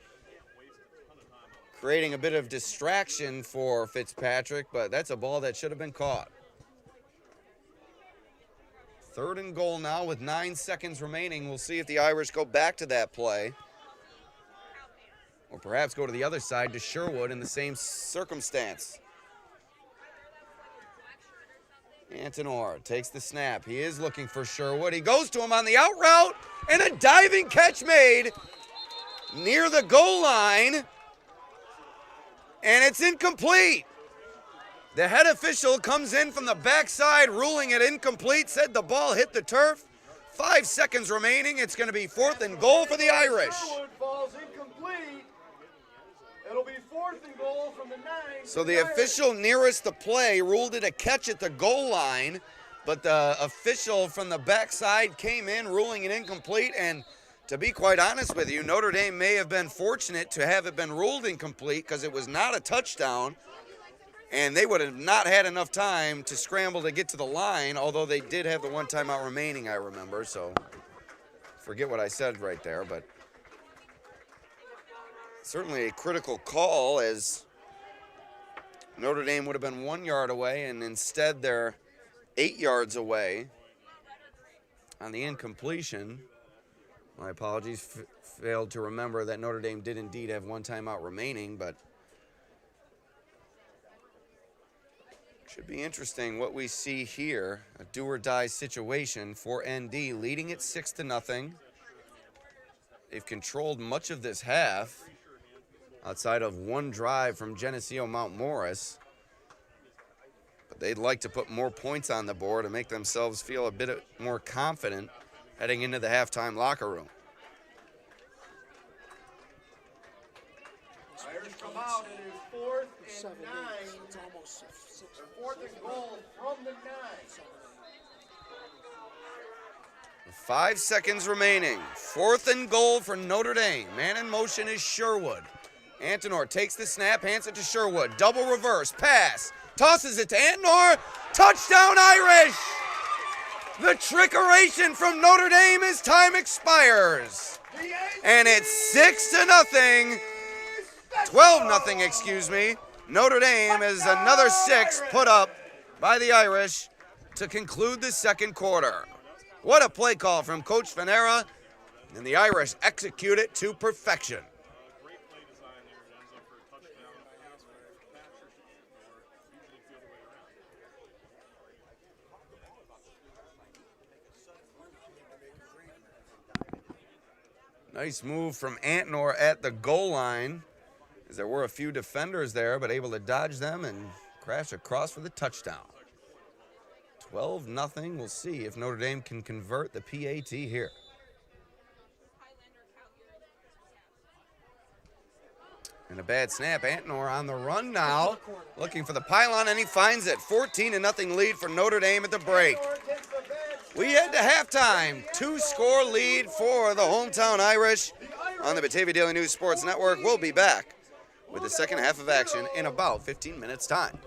creating a bit of distraction for Fitzpatrick, but that's a ball that should have been caught. Third and goal now with 9 seconds remaining. We'll see if the Irish go back to that play, or perhaps go to the other side to Sherwood in the same circumstance. Antonor takes the snap. He is looking for Sherwood. He goes to him on the out route, and a diving catch made near the goal line, and it's incomplete. The head official comes in from the backside, ruling it incomplete, said the ball hit the turf. 5 seconds remaining. It's going to be 4th and goal for the Irish. Sherwood falls incomplete. It'll be 4th and goal from the 9. So the official nearest the play ruled it a catch at the goal line, but the official from the backside came in ruling it incomplete. And to be quite honest with you, Notre Dame may have been fortunate to have it been ruled incomplete because it was not a touchdown, and they would have not had enough time to scramble to get to the line, although they did have the one timeout remaining, I remember. So forget what I said right there, but certainly a critical call, as Notre Dame would have been 1 yard away, and instead they're 8 yards away on the incompletion. My apologies, failed to remember that Notre Dame did indeed have one timeout remaining, but should be interesting what we see here. A do-or-die situation for ND, leading it 6-0. They've controlled much of this half, outside of one drive from Geneseo Mount Morris. But they'd like to put more points on the board and make themselves feel a bit more confident heading into the halftime locker room. Irish come out. It is 4th and 9. 4th and goal from the 9. 5 seconds remaining. 4th and goal for Notre Dame. Man in motion is Sherwood. Antonor takes the snap, hands it to Sherwood. Double reverse, pass, tosses it to Antonor. Touchdown Irish! The trickeration from Notre Dame as time expires. And it's 6-0. 12-0, excuse me. Notre Dame is another 6 put up by the Irish to conclude the second quarter. What a play call from Coach Venera, and the Irish execute it to perfection. Nice move from Antonor at the goal line, as there were a few defenders there, but able to dodge them and crash across for the touchdown. 12-0. We'll see if Notre Dame can convert the PAT here. And a bad snap. Antonor on the run now, looking for the pylon, and he finds it. 14-0 lead for Notre Dame at the break. We head to halftime. 2-score lead for the hometown Irish on the Batavia Daily News Sports Network. We'll be back with the second half of action in about 15 minutes' time.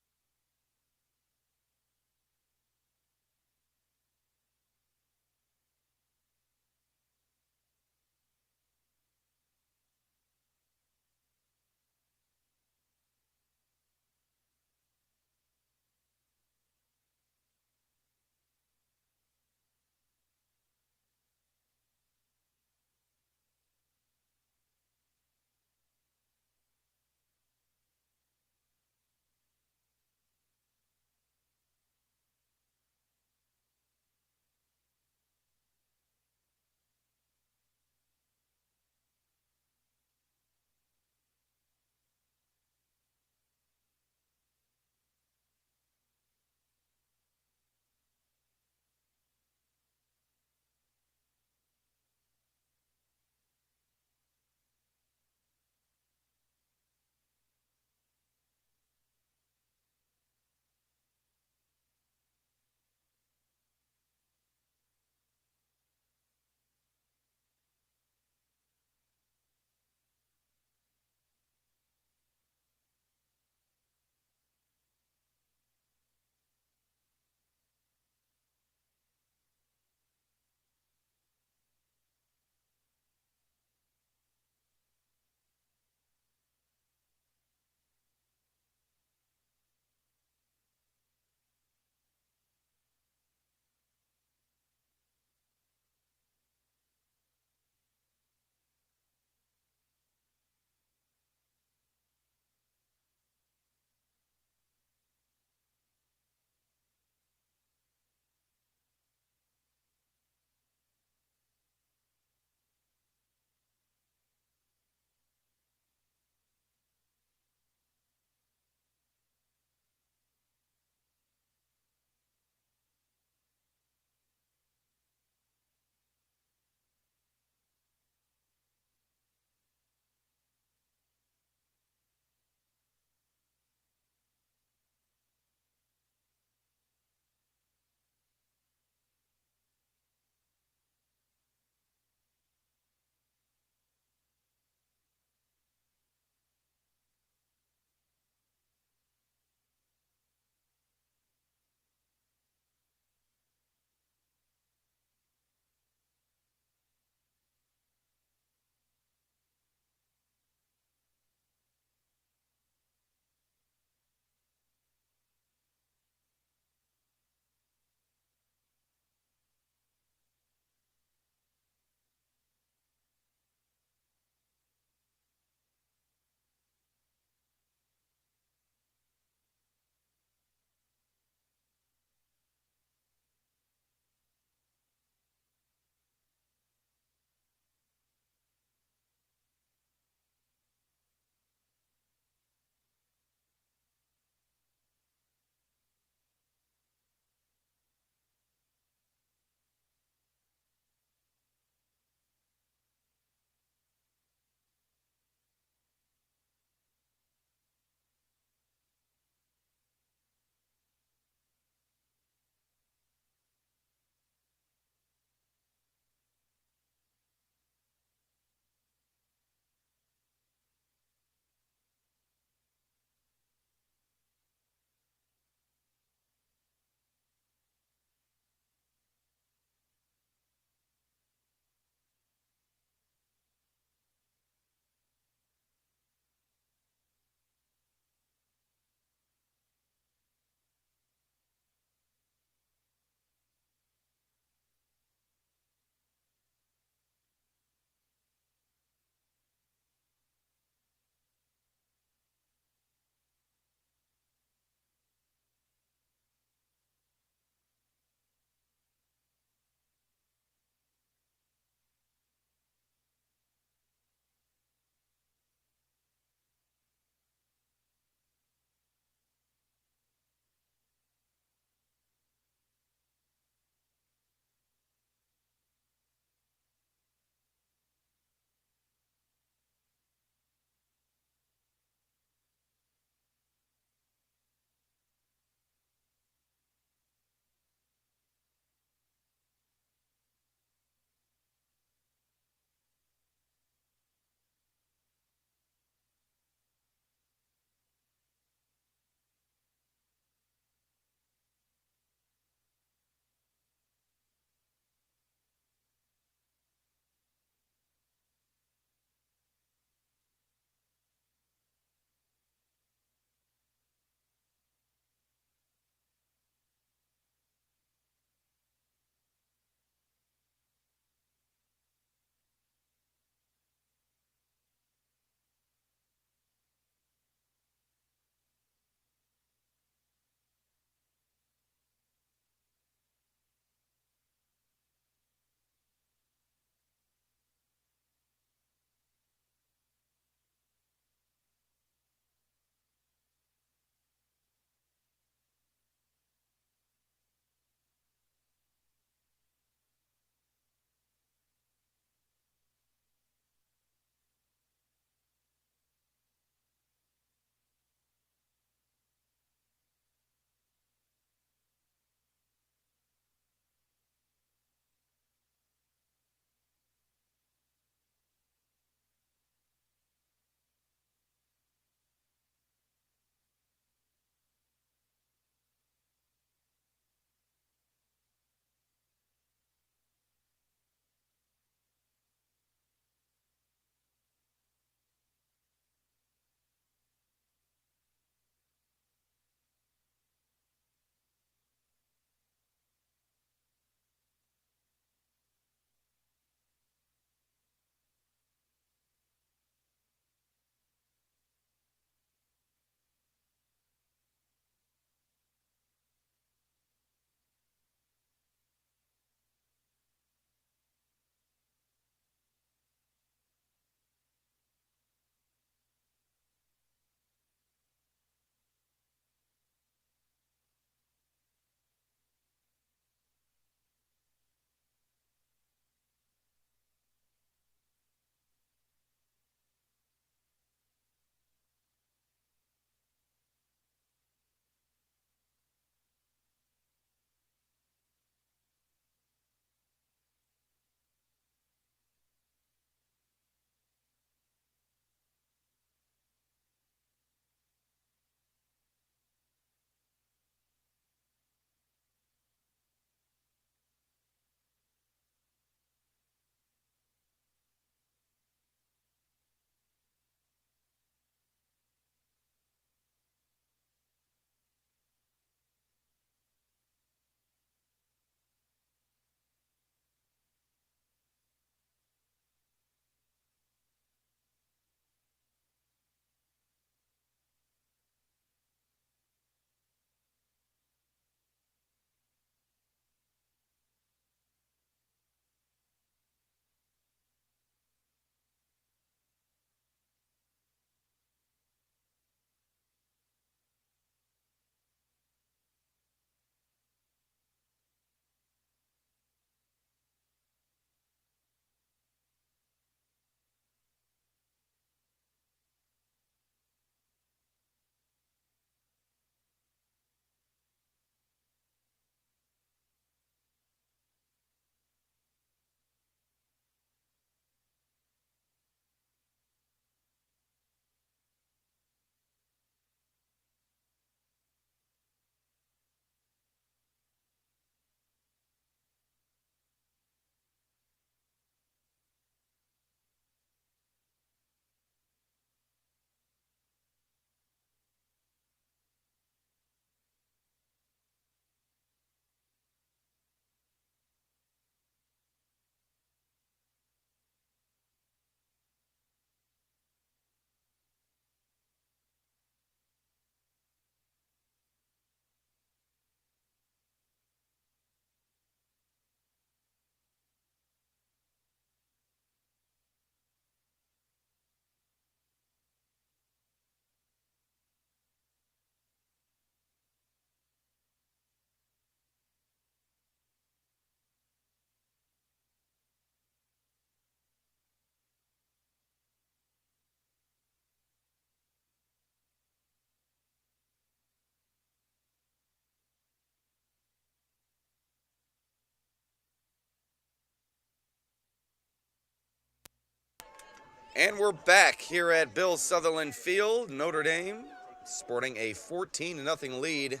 And we're back here at Bill Sutherland Field. Notre Dame sporting a 14-0 lead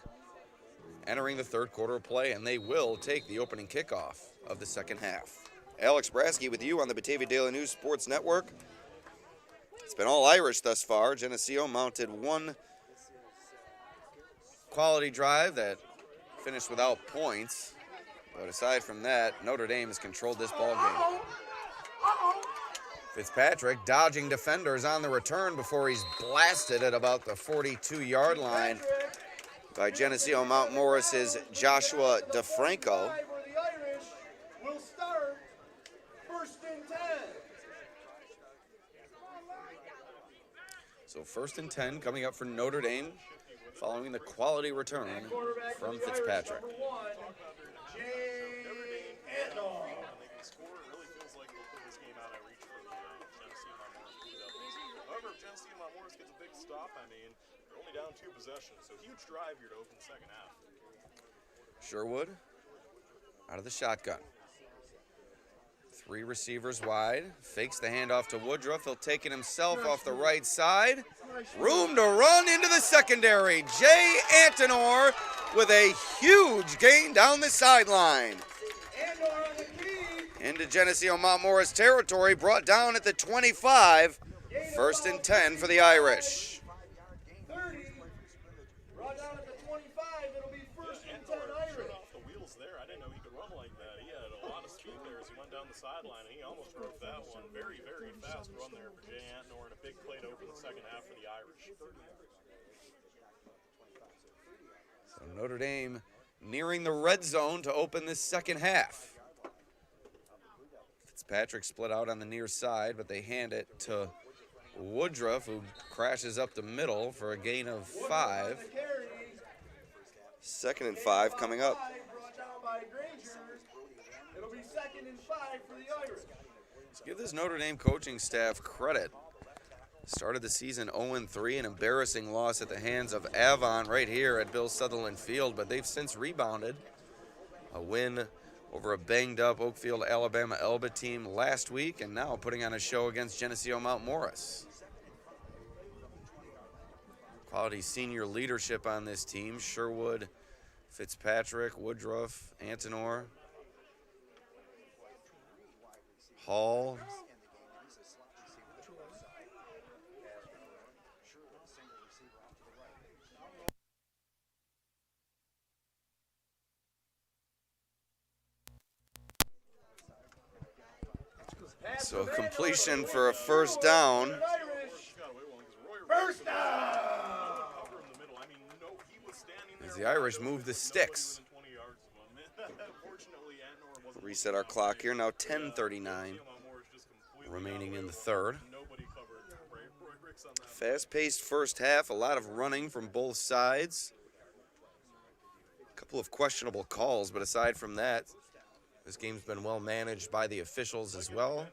entering the third quarter of play, and they will take the opening kickoff of the second half. Alex Brasky with you on the Batavia Daily News Sports Network. It's been all Irish thus far. Geneseo mounted one quality drive that finished without points. But aside from that, Notre Dame has controlled this ball game. Fitzpatrick dodging defenders on the return before he's blasted at about the 42-yard line by Geneseo Mount Morris's Joshua DeFranco. Will start 1st and 10. So 1st and 10 coming up for Notre Dame following the quality return from Fitzpatrick. However, if Geneseo Mount Morris gets a big stop, I mean, they're only down 2 possessions, so huge drive here to open the second half. Sherwood out of the shotgun. 3 receivers wide. Fakes the handoff to Woodruff. He'll take it himself off the right side. Room to run into the secondary. Jay Antonor with a huge gain down the sideline. Into Geneseo Mount Morris territory, brought down at the 25. 1st and 10 for the Irish. 30. Brought down at the 25. It'll be 1st and 10 Irish. Off the wheels there. I didn't know he could run like that. He had a lot of speed there as he went down the sideline, and he almost broke that one. Very, very fast run there for Jay Antonor, and a big play to open the second half for the Irish. So Notre Dame nearing the red zone to open this second half. Fitzpatrick split out on the near side, but they hand it to Woodruff, who crashes up the middle for a gain of 5. 2nd and 5 coming up. Brought down by Granger. It'll be 2nd and 5 for the Irish. Let's give this Notre Dame coaching staff credit. Started the season 0-3, an embarrassing loss at the hands of Avon right here at Bill Sutherland Field, but they've since rebounded. A win over a banged-up Oakfield, Alabama Elba team last week, and now putting on a show against Geneseo Mount Morris. Quality senior leadership on this team. Sherwood, Fitzpatrick, Woodruff, Antonor, Hall. So completion for a 1st down. First down! As the Irish move the sticks. Reset our clock here. Now 10:39 remaining in the third. Fast-paced first half. A lot of running from both sides. A couple of questionable calls, but aside from that, this game's been well managed by the officials as well.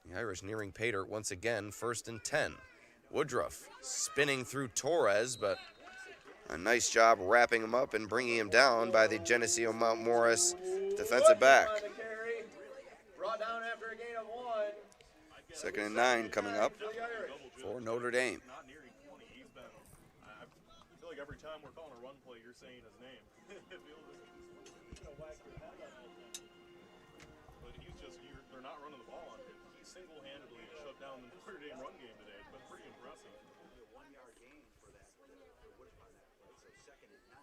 The Irish nearing pay dirt once again, 1st and 10. Woodruff spinning through Torres, but a nice job wrapping him up and bringing him down by the Geneseo Mount Morris defensive back. Brought down after a gain of 1. 2nd and 9 coming up for Notre Dame. Not near 20. He's been, I feel like every time we're calling a run play, you're saying his name. But he's just, they're not running the ball on him. He single-handedly shut down the Notre Dame run game today. It's been pretty impressive. A 1-yard gain for that, for Woodruff on that play. So 2nd and 9,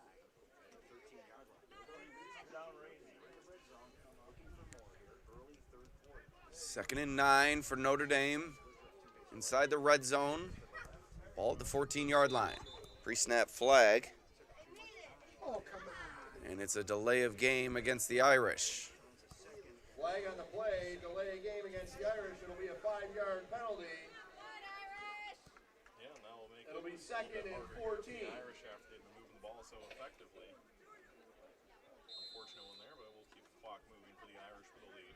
13-yard line. Down range in the red zone. Looking for more here. Early third quarter. 2nd and 9 for Notre Dame inside the red zone. Ball at the 14-yard line. Pre-snap flag. And it's a delay of game against the Irish. Flag on the play, delay game against the Irish. It'll be a 5-yard penalty. Yeah, and that will make It'll be 2nd and 14. The Irish after they've been moving the ball so effectively. Unfortunate one there, but we'll keep the clock moving for the Irish for the lead.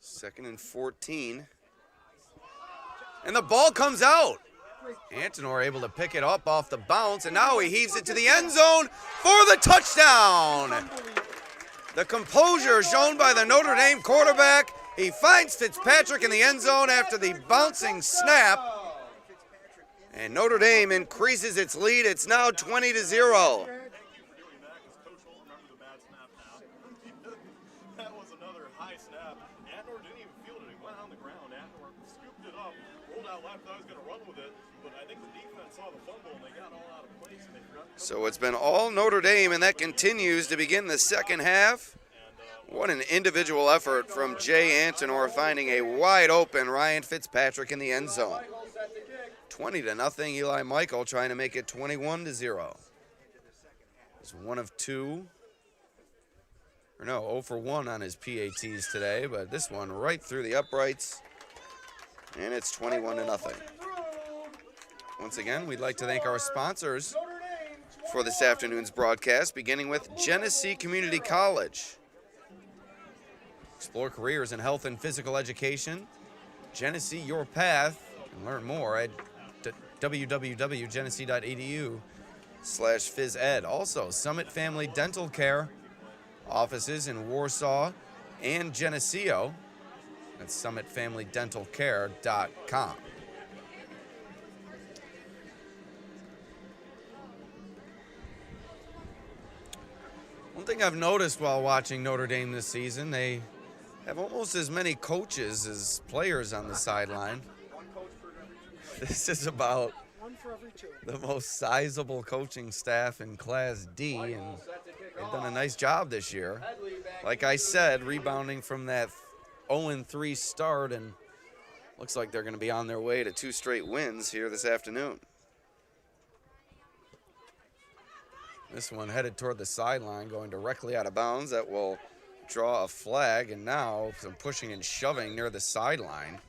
2nd and 14. And the ball comes out. Antonor able to pick it up off the bounce, and now he heaves it to the end zone for the touchdown. The composure shown by the Notre Dame quarterback. He finds Fitzpatrick in the end zone after the bouncing snap. And Notre Dame increases its lead. It's now 20-0. That was another high snap. Antnor didn't even feel it. He went on the ground. Antnor scooped it up, rolled out left. I was going to run with it, but I think the defense saw the fumble and they got all out of place. And they forgot to So it's been all Notre Dame, and that continues to begin the second half. What an individual effort from Jay Antonor, finding a wide open Ryan Fitzpatrick in the end zone. 20-0. Eli Michael trying to make it 21-0. He's 1 of 2. Or no, 0 for 1 on his PATs today, but this one right through the uprights. And it's 21-0. Once again, we'd like to thank our sponsors for this afternoon's broadcast, beginning with Geneseo Community College. Explore careers in health and physical education. Geneseo, your path. And learn more at www.geneseo.edu/phys ed. Also, Summit Family Dental Care offices in Warsaw and Geneseo. That's summitfamilydentalcare.com. One thing I've noticed while watching Notre Dame this season, they have almost as many coaches as players on the sideline. This is about the most sizable coaching staff in Class D, and they've done a nice job this year. Like I said, rebounding from that 0-3 start, and looks like they're going to be on their way to 2 straight wins here this afternoon. This one headed toward the sideline, going directly out of bounds. That will draw a flag, and now some pushing and shoving near the sideline.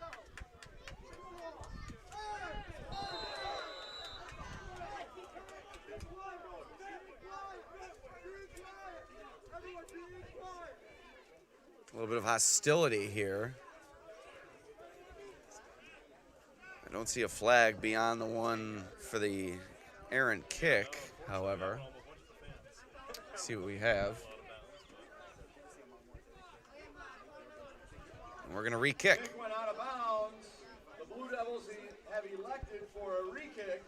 A little bit of hostility here. I don't see a flag beyond the one for the errant kick, however. Let's see what we have. And we're going to re-kick. Kick went out of bounds. The Blue Devils have elected for a re-kick.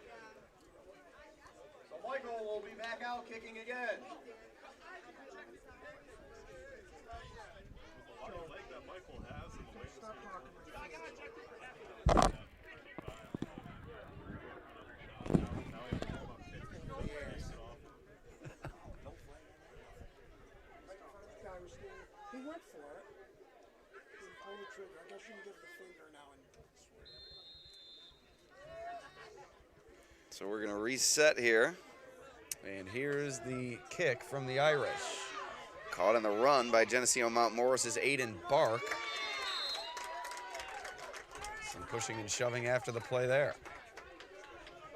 So Michael will be back out kicking again. He went for it. He pulled the trigger. I guess you can give the finger now and swear. So we're going to reset here. And here's the kick from the Irish. Caught on the run by Geneseo Mount Morris's Aiden Bark. Some pushing and shoving after the play there.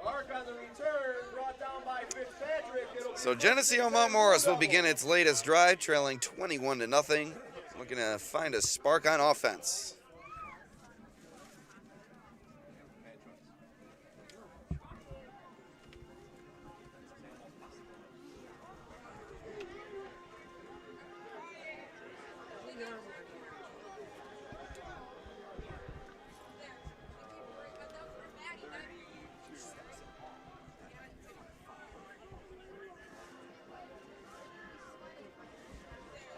Bark on the return, brought down by Fitzpatrick. So Geneseo Mount Morris will begin its latest drive, trailing 21-0. Looking to find a spark on offense.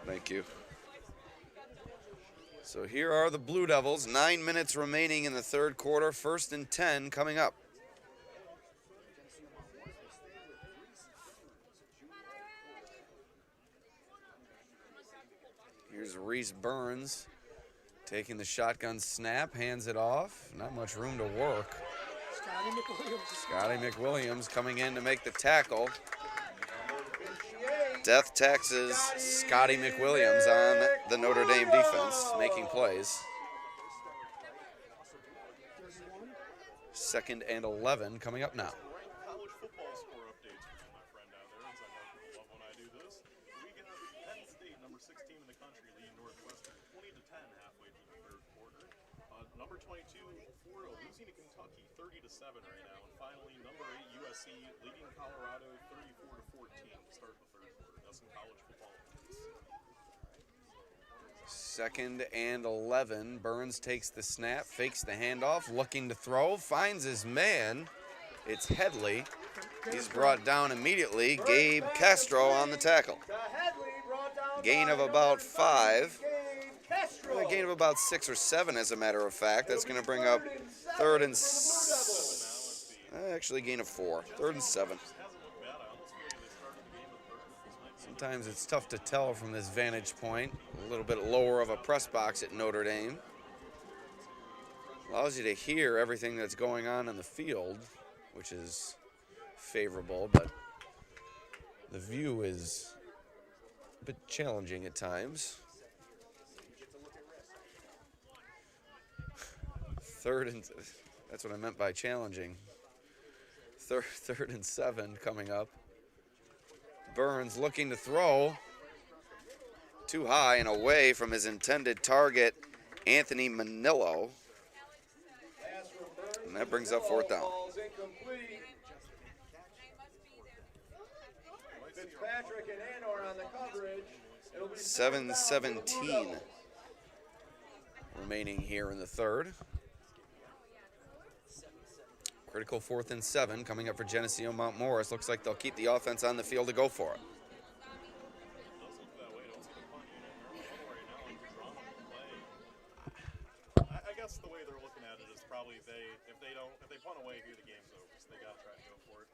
Thank you. So here are the Blue Devils. 9 minutes remaining in the third quarter. 1st and 10 coming up. Here's Reese Burns taking the shotgun snap, hands it off. Not much room to work. Scotty McWilliams coming in to make the tackle. Death taxes Scotty McWilliams on the Notre Dame defense, making plays. 2nd and 11 coming up now. college football score updates from my friend down there, as I know people love when I do this. We got Penn State, number 16 in the country, leading Northwestern 20-10 halfway through the third quarter. Number 22, Memorial losing to Kentucky 30-7 right now, and finally number 8 USC leading Colorado 34-14 to start the third quarter. That's some college football. 2nd and 11. Burns takes the snap, fakes the handoff, looking to throw, finds his man. It's Headley. He's brought down immediately. Gabe Castro on the tackle. Gain of about 5. A gain of about 6 or 7, as a matter of fact. That's going to bring up 3rd and actually gain of 4. 3rd and 7. Sometimes it's tough to tell from this vantage point. A little bit lower of a press box at Notre Dame. Allows you to hear everything that's going on in the field, which is favorable, but the view is a bit challenging at times. 3rd and that's what I meant by challenging. 3rd and 7 coming up. Burns looking to throw. Too high and away from his intended target, Anthony Manillo. And that brings up 4th down. Fitzpatrick and Anor on the coverage. 7:17 remaining here in the 3rd. Critical 4th and 7 coming up for Geneseo Mount Morris. Looks like they'll keep the offense on the field to go for it. I guess the way they're looking at it is probably if they punt away here, the game's over. So they got to try to go for it.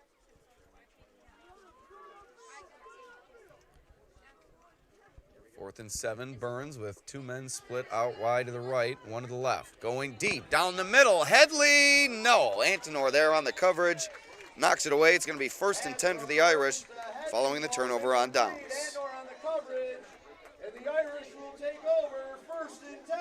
4th and 7, Burns with 2 men split out wide to the right, 1 to the left. Going deep, down the middle, Headley, no. Antonor there on the coverage, knocks it away. It's going to be 1st and 10 for the Irish, following the turnover on downs. Anor on the coverage, and the Irish will take over 1st and 10.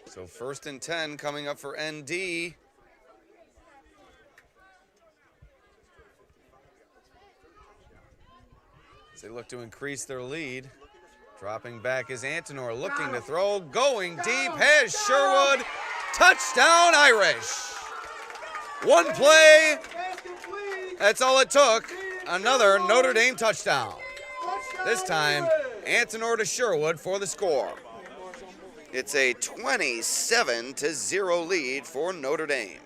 So 1st and 10 coming up for ND. As they look to increase their lead. Dropping back is Antonor, looking to throw, going deep, has Sherwood, touchdown Irish. 1 play, that's all it took. Another Notre Dame touchdown. This time, Antonor to Sherwood for the score. It's a 27-0 lead for Notre Dame.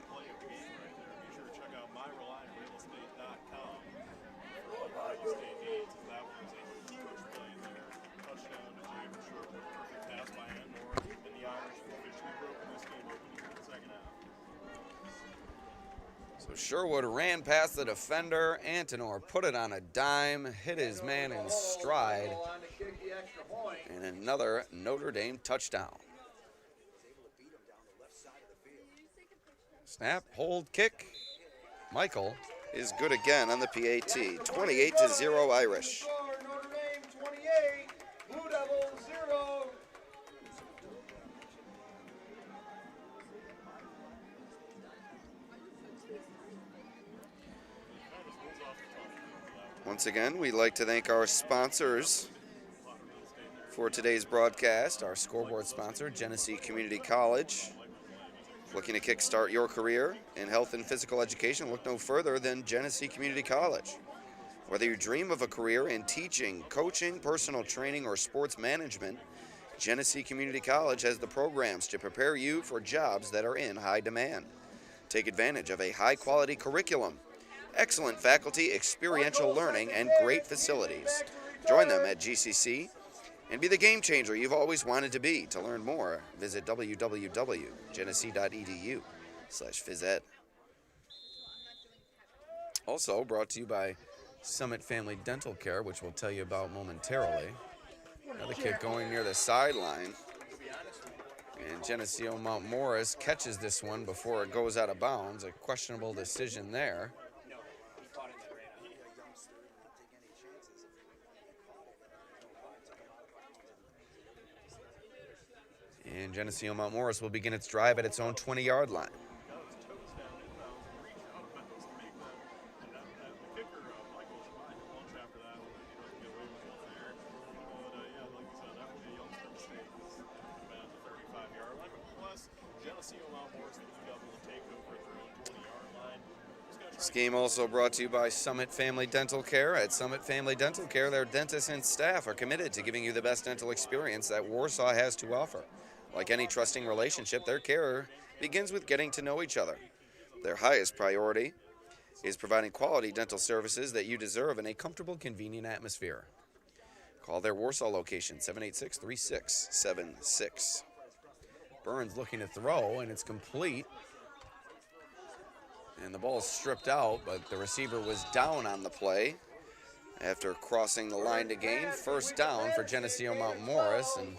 So Sherwood ran past the defender. Antonor put it on a dime, hit his man in stride. And another Notre Dame touchdown. Snap, hold, kick. Michael is good again on the PAT. 28-0 Irish. Notre Dame 28, Blue Devils 0. Once again, we'd like to thank our sponsors for today's broadcast. Our scoreboard sponsor, Geneseo Community College. Looking to kickstart your career in health and physical education, look no further than Geneseo Community College. Whether you dream of a career in teaching, coaching, personal training, or sports management, Geneseo Community College has the programs to prepare you for jobs that are in high demand. Take advantage of a high-quality curriculum, excellent faculty, experiential learning, and great facilities. Join them at GCC and be the game changer you've always wanted to be. To learn more, visit www.geneseo.edu/physed. Also brought to you by Summit Family Dental Care, which we'll tell you about momentarily. Another kid going near the sideline. And Geneseo Mount Morris catches this one before it goes out of bounds. A questionable decision there. And Geneseo Mount Morris will begin its drive at its own 20-yard line. This game also brought to you by Summit Family Dental Care. At Summit Family Dental Care, their dentists and staff are committed to giving you the best dental experience that Warsaw has to offer. Like any trusting relationship, their care begins with getting to know each other. Their highest priority is providing quality dental services that you deserve in a comfortable, convenient atmosphere. Call their Warsaw location, 786-3676. Burns looking to throw, and it's complete. And the ball is stripped out, but the receiver was down on the play after crossing the line to gain. First down for Geneseo Mount Morris, and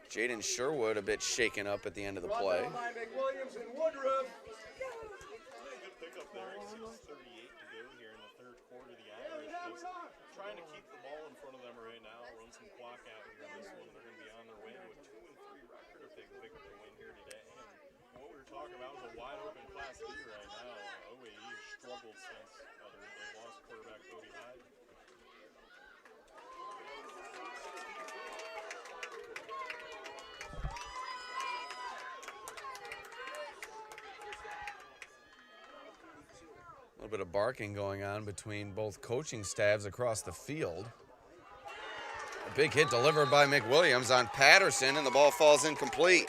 Jaden Sherwood a bit shaken up at the end of the play. Good pickup there. 6:38 to go here in the third quarter. The Irish just trying to keep the ball in front of them right now. Run some clock out here in this one. They're going to be on their way to a 2-3 record if they can pick up the win here today. And what we were talking about was a wide open Class D right now. OAE has struggled since they lost quarterback Cody Hyde. A little bit of barking going on between both coaching staffs across the field. A big hit delivered by McWilliams on Patterson, and the ball falls incomplete.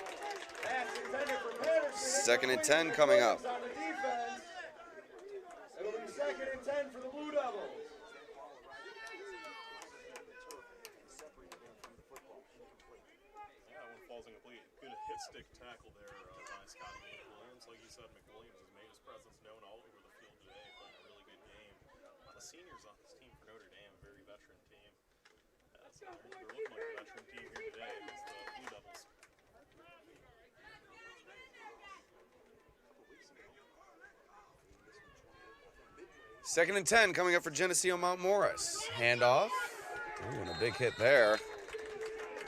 Second and 10 coming up. It'll be second and 10 for the Blue Devils. Yeah, one falls incomplete. Good hit stick tackle there by Scotty McWilliams. Like you said, McWilliams has made his presence known all over the field today, playing a really good game. The seniors on this team for Notre Dame, a very veteran team. They're looking like a veteran team here today against the Blue Devils. Second and 10 coming up for Geneseo Mount Morris. Handoff. Ooh, and a big hit there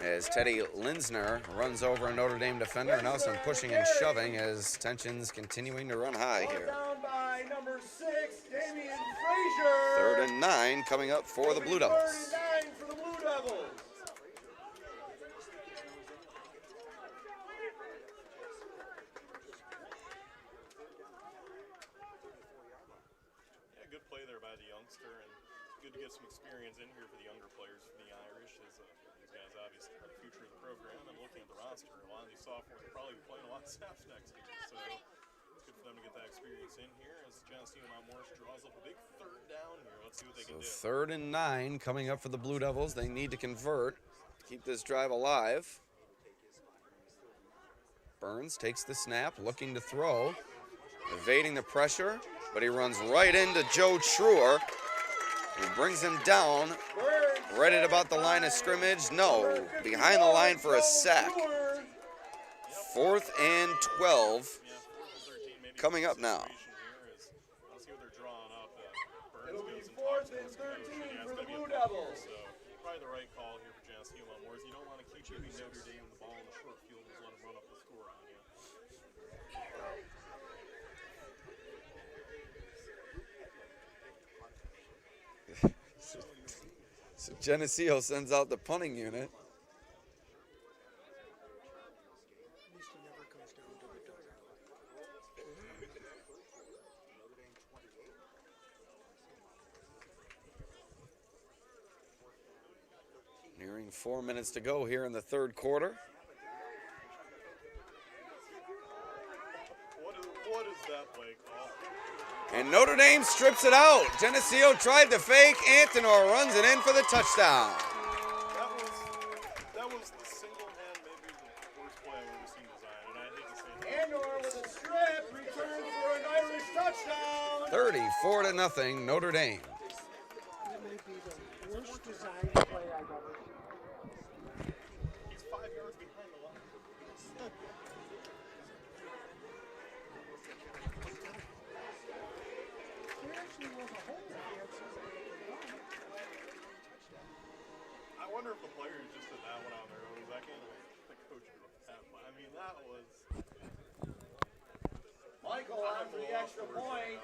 as Teddy Linsner runs over a Notre Dame defender. Now some pushing and shoving as tensions continuing to run high here. Down by number 6, Damian Frazier. Third and 9 coming up for the Blue Devils. Third and 9 for the Blue Devils. Yeah, good play there by the youngster, and good to get some experience in here for the younger players from the Irish. As these guys obviously are the future of the program, and looking at the roster, a lot of these sophomores will probably be playing a lot of snaps next year. So it's good for them to get that experience in here as Geneseo Mount Morris draws up a big third down here. Let's see what they can do. Third and 9 coming up for the Blue Devils. They need to convert, keep this drive alive. Burns takes the snap, looking to throw, evading the pressure, but he runs right into Joe Truer. He brings him down right at about the line of scrimmage. No, behind the line for a sack. 4th and 12 coming up now. Let's see what they're drawing up. It'll Burns be goes 4th and and talks to his coach, 13 and for it's the gonna be a Blue punt here, Devils. So probably the right call here for Geneseo Mount Morris. You don't want to keep giving Notre Dame the ball in the short field and just let them run up the score on you. So Geneseo sends out the punting unit. At least he never comes down to the dugout. Nearing 4 minutes to go here in the third quarter. What is that play call? And Notre Dame strips it out. Geneseo tried to fake. Antonor runs it in for the touchdown. That was the single hand maybe the worst play I've ever seen designed, and I hate to say that. Andor with a strip, return for an Irish touchdown. 34-0 Notre Dame. That may be the worst design play I've ever seen. He's 5 yards behind the line. wonder if the players just did that one on their own. I can't the coach do that. I mean, that was. Michael on for the extra point,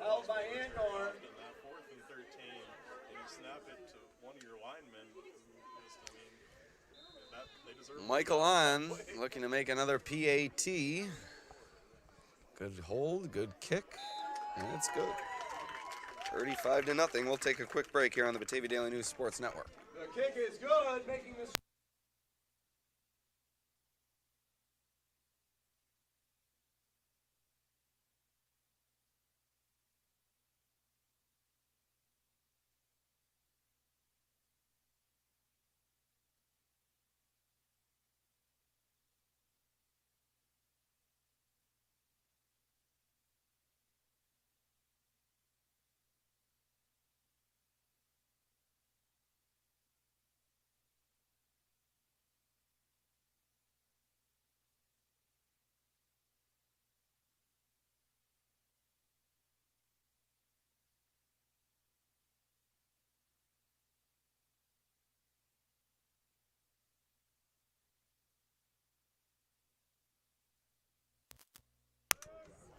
held by Andorn. That 4th and 13, and you snap it to one of your linemen. Who just, I mean, they deserve. Michael on, looking to make another PAT. Good hold, good kick. That's good. 35-0. We'll take a quick break here on the Batavia Daily News Sports Network. The kick is good, making this.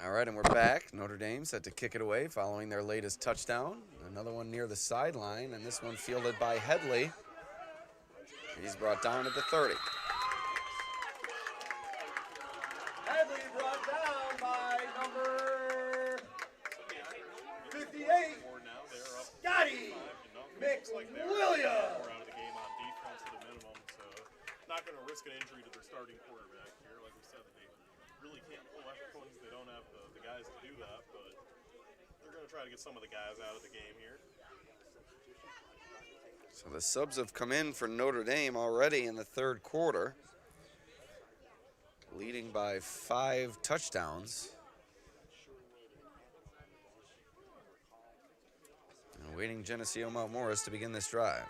All right, and we're back. Notre Dame set to kick it away following their latest touchdown. Another one near the sideline, and this one fielded by Headley. He's brought down at the 30. Headley brought down by number 58, Scotty McWilliams. We're out of the game on defense at a minimum, so not going to risk an injury to their starting quarterback here. Like we said, they really can't pull extra points. They don't have the guys to do that, but they're going to try to get some of the guys out of the game here. So the subs have come in for Notre Dame already in the third quarter, leading by 5 touchdowns. And awaiting Geneseo Mount Morris to begin this drive.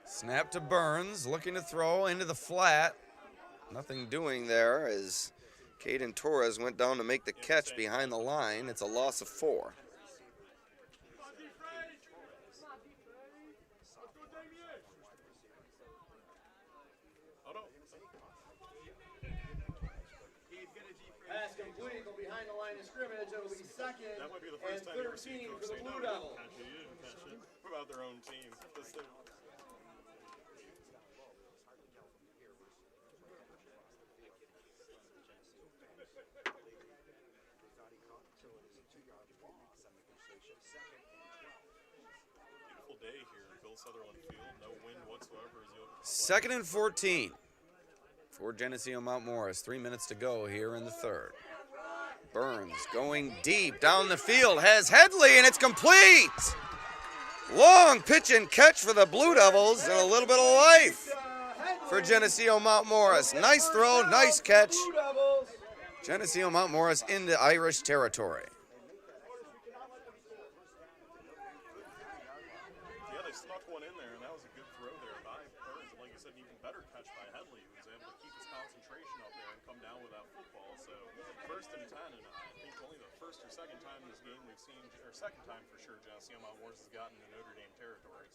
Snap to Burns, looking to throw into the flat. Nothing doing there as Caden Torres went down to make the catch behind the line. It's a loss of 4. Pass complete, but behind the line of scrimmage, it'll be second That might be the and first time you ever seen 13 Coach for the say, Blue no, you Devils. didn't catch it, you didn't catch it. What about their own team? Beautiful day here at Bill Sutherland Field. No wind whatsoever as you look at the 2nd and 14 for Geneseo Mount Morris. 3 minutes to go here in the third. Burns going deep down the field, has Headley, and it's complete. Long pitch and catch for the Blue Devils, and a little bit of life for Geneseo Mount Morris. Nice throw, nice catch. Geneseo Mount Morris into Irish territory. Yeah, they snuck one in there, and that was a good throw there by Burns. And like you said, an even better catch by Headley, who was able to keep his concentration up there and come down with that football. So 1st and 10, and I think only the first or second time in this game we've seen, or second time for sure, Geneseo Mount Morris has gotten to Notre Dame territory.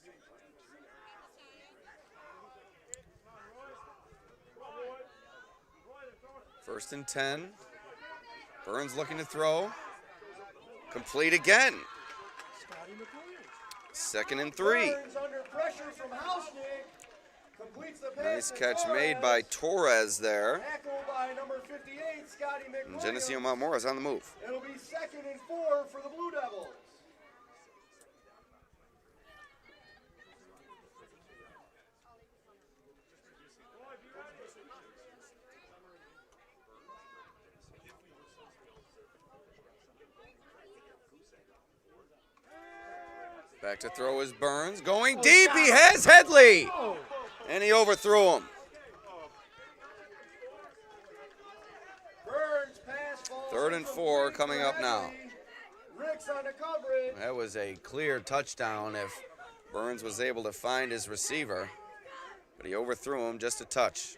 First and 10. Burns looking to throw. Complete again. Scotty McWilliams. 2nd and 3. Burns under pressure from Hausnick. Completes the pass Nice to catch Torres. made by Torres there. Tackled by number 58, Scotty And McWilliams. Geneseo Mount Morris on the move. It'll be 2nd and 4 for the Blue Devils. Back to throw is Burns. Going deep, he has Headley. And he overthrew him. Burns pass falls 3rd and 4 coming up now. Ricks on the coverage. That was a clear touchdown if Burns was able to find his receiver, but he overthrew him just a touch.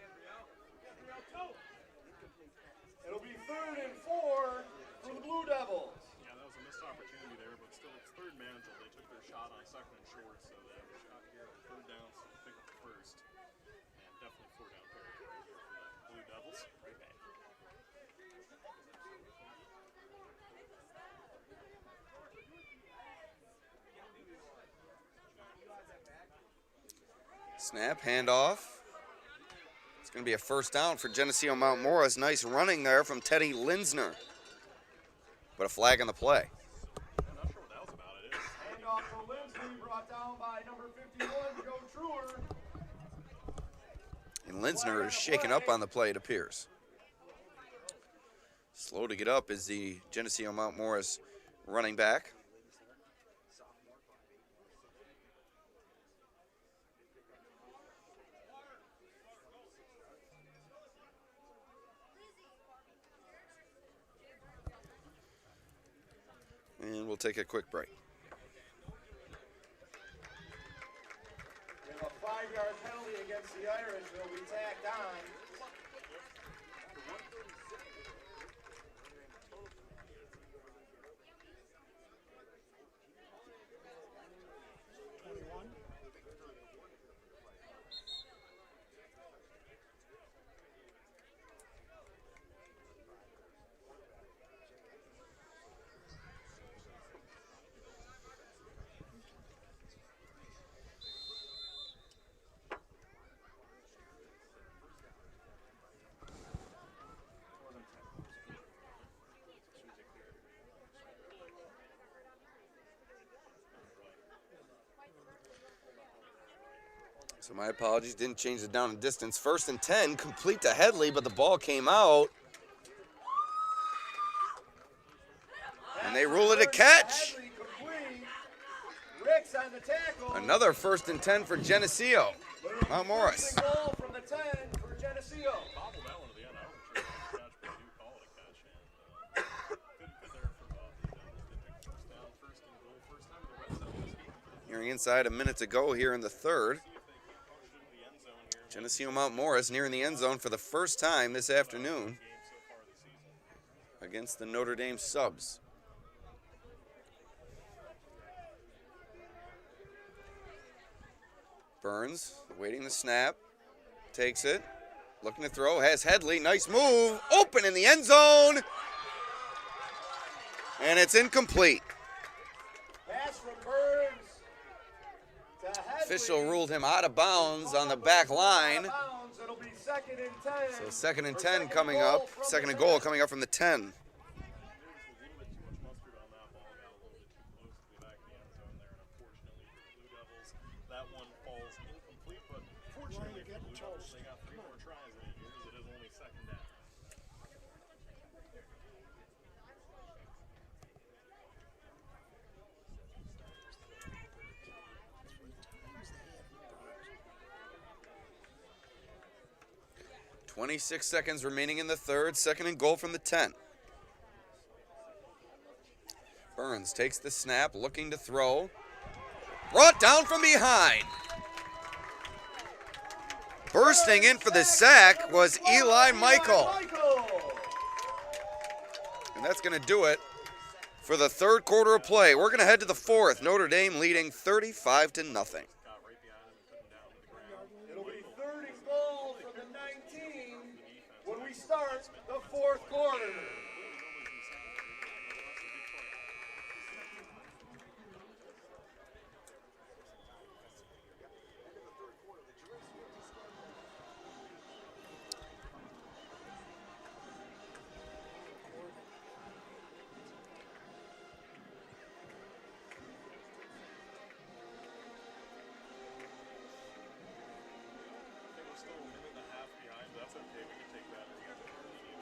It'll be 3rd and 4 for the Blue Devils. Yeah, that was a missed opportunity there, but still it's third man until they took their shot on 2nd and short, so they have a shot here on 3rd down, so pick up the first. And definitely 4 down territory here for the Blue Devils. Right back. Snap, handoff. It's going to be a first down for Geneseo Mount Morris. Nice running there from Teddy Linsner. But a flag on the play. I'm not sure what that was about. It is. Handoff for Lindsay, brought down by number 51, Joe Truer. And Linsner is shaken up on the play, it appears. Slow to get up is the Geneseo Mount Morris running back. And we'll take a quick break. We have a 5-yard penalty against the Irish. They'll be tacked on. So my apologies, didn't change the down and distance. 1st and 10, complete to Headley, but the ball came out. And they rule it a catch. Headley complete. Ricks on the tackle. Another 1st and 10 for Geneseo. Mount Morris. First and goal from the 10 for Geneseo. Bobbled that one to the end. I wasn't sure if it was a catch, but they do call it a catch. And couldn't fit there for Bob. They picked first down, 1st and goal, first time the Red Sox this game. Nearing inside a minute to go here in the 3rd. Geneseo Mount Morris nearing the end zone for the first time this afternoon against the Notre Dame Subs. Burns waiting the snap, takes it, looking to throw, has Headley, nice move, open in the end zone, and it's incomplete. Pass from Burns to Headley. Official ruled him out of bounds on the back line. It'll be 2nd and 10. So 2nd and Or 10 coming up, from 2nd the and goal 10. coming up from the 10. That one falls incomplete, but fortunately for the Blue Devils, they got 3 more tries in it here, as it is only 2nd down. .26 seconds remaining in the 3rd, 2nd and goal from the 10. Burns takes the snap, looking to throw. Brought down from behind. Bursting in for the sack was Eli Michael. And that's going to do it for the 3rd quarter of play. We're going to head to the 4th. Notre Dame leading 35-0. It'll be 3rd and goal from the 19 when we start the 4th quarter. Still a minute and a half behind, but that's okay. We can take that. We got the early game.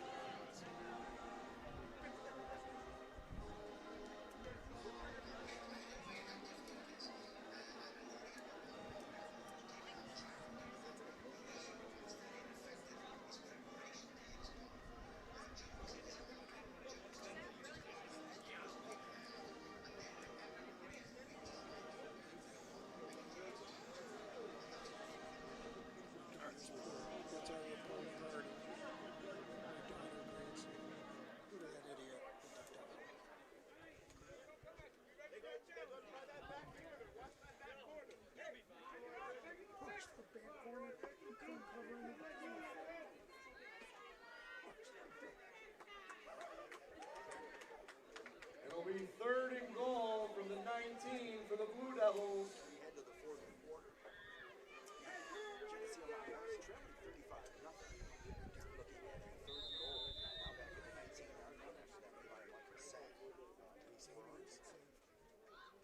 It'll be 3rd and goal from the 19 for the Blue Devils. We head to the fourth quarter. Geneseo Outlaws trailing 35-0. Looking at a 3rd and goal. Now back at the 19-yard line after that by a Michael sack. Burns.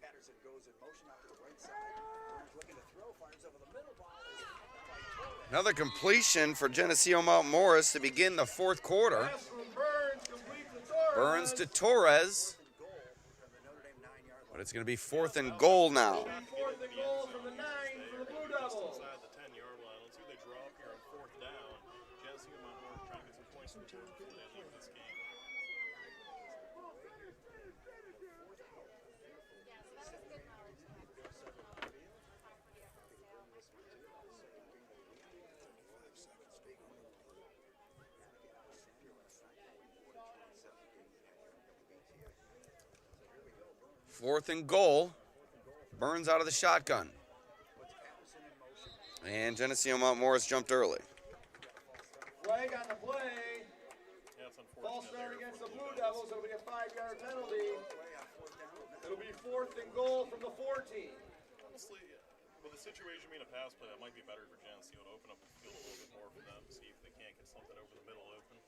Patterson goes in motion out to the right side. Burns looking to throw, fires over the middle. Ball is caught by Torres. Another completion for Geneseo Mount Morris to begin the fourth quarter. Pass from Burns, complete to Torres. Burns to Torres, Goal from the Notre Dame 9-yard line. but it's going to be 4th and goal now. 4th and goal from the 9 for the Blue Devils. Inside the 10-yard line. Let's see who they draw up here on 4th down. Geneseo Mount Morris trying to get some points from the board before they leave this game. Fourth and goal. Burns out of the shotgun. And Geneseo Mount Morris jumped early. Flag on the play. Yeah, it's unfortunate. False start there against for the Blue Devils. Devils. It'll be a 5-yard penalty. It'll be 4th and goal from the 14. Honestly, with the situation being a pass play, that might be better for Geneseo to open up the field a little bit more for them, see if they can't get something over the middle open.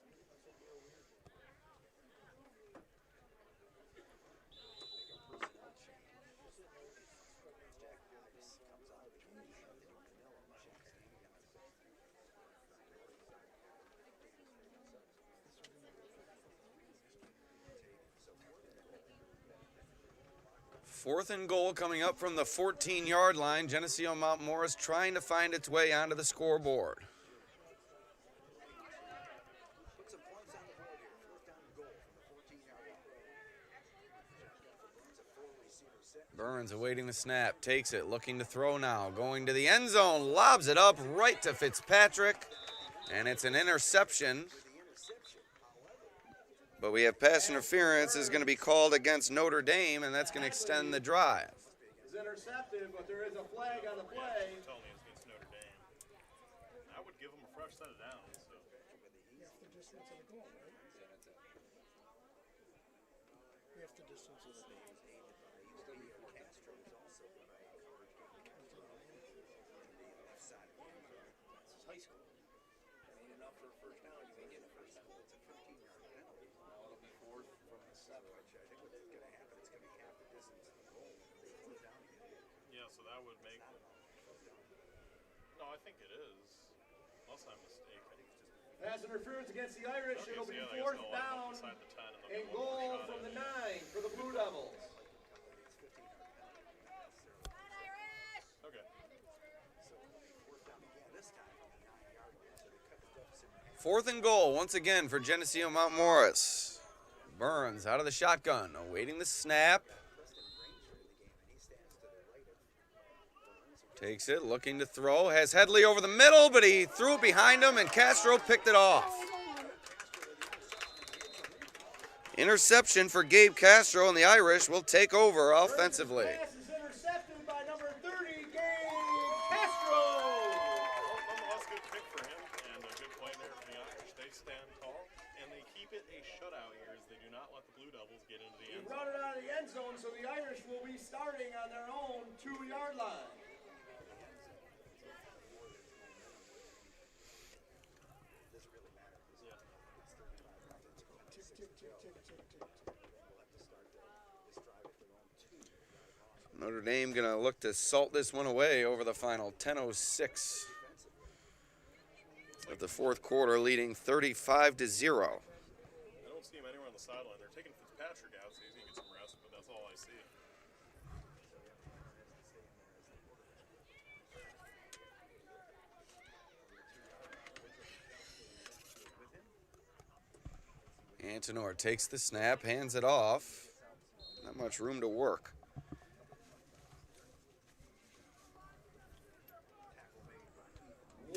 Fourth and goal coming up from the 14-yard line. Geneseo Mount Morris trying to find its way onto the scoreboard. Put some points on the board here. 4th down and goal from the 14-yard line. Burns awaiting the snap, takes it, looking to throw now, going to the end zone, lobs it up right to Fitzpatrick, and it's an interception. But we have pass interference is going to be called against Notre Dame, and that's going to extend the drive. Is intercepted, but there is a flag on the play. Tell me it's against Notre Dame. I would give them a fresh set of downs. So. Half the distance of the goal, right? Half the distance of the goal. High school. Ain't enough for a first down. You can get a first down. It's a 15-yard penalty. Now it'll be 4th from the 7. I think what's going to happen, it's going to be half the distance of the goal. They 4th down again. Yeah, so that would make. No, I think it is. Unless I'm mistaken. Pass interference against the Irish. Okay, It'll so be yeah, 4th they'll line down up inside the 10 and and they'll be one more goal shot from at the it. 9 for the Blue Devils. Okay. 4th down again. This time from the 9-yard line. So they cut the deficit in half. 4th and goal once again for Geneseo Mount Morris. Burns out of the shotgun, awaiting the snap. Takes it, looking to throw, has Headley over the middle, but he threw it behind him, and Castro picked it off. Interception for Gabe Castro, and the Irish will take over offensively. Pass is intercepted by number 30, Gabe Castro. Nonetheless, good pick for him and a good play there for the Irish. They stand tall and they keep it a shutout here as they do not let the Blue Devils get into the He end brought zone. it out of the end zone, so the Irish will be starting on their own 2-yard line. Tick, tick, tick, tick, tick, tick. Notre Dame going to look to salt this one away over the final 10:06 of the fourth quarter, leading 35-0. I don't see him anywhere on the sideline. They're taking Fitzpatrick out so he's going to get some rest, but that's all I see. Antonor takes the snap, hands it off. Not much room to work.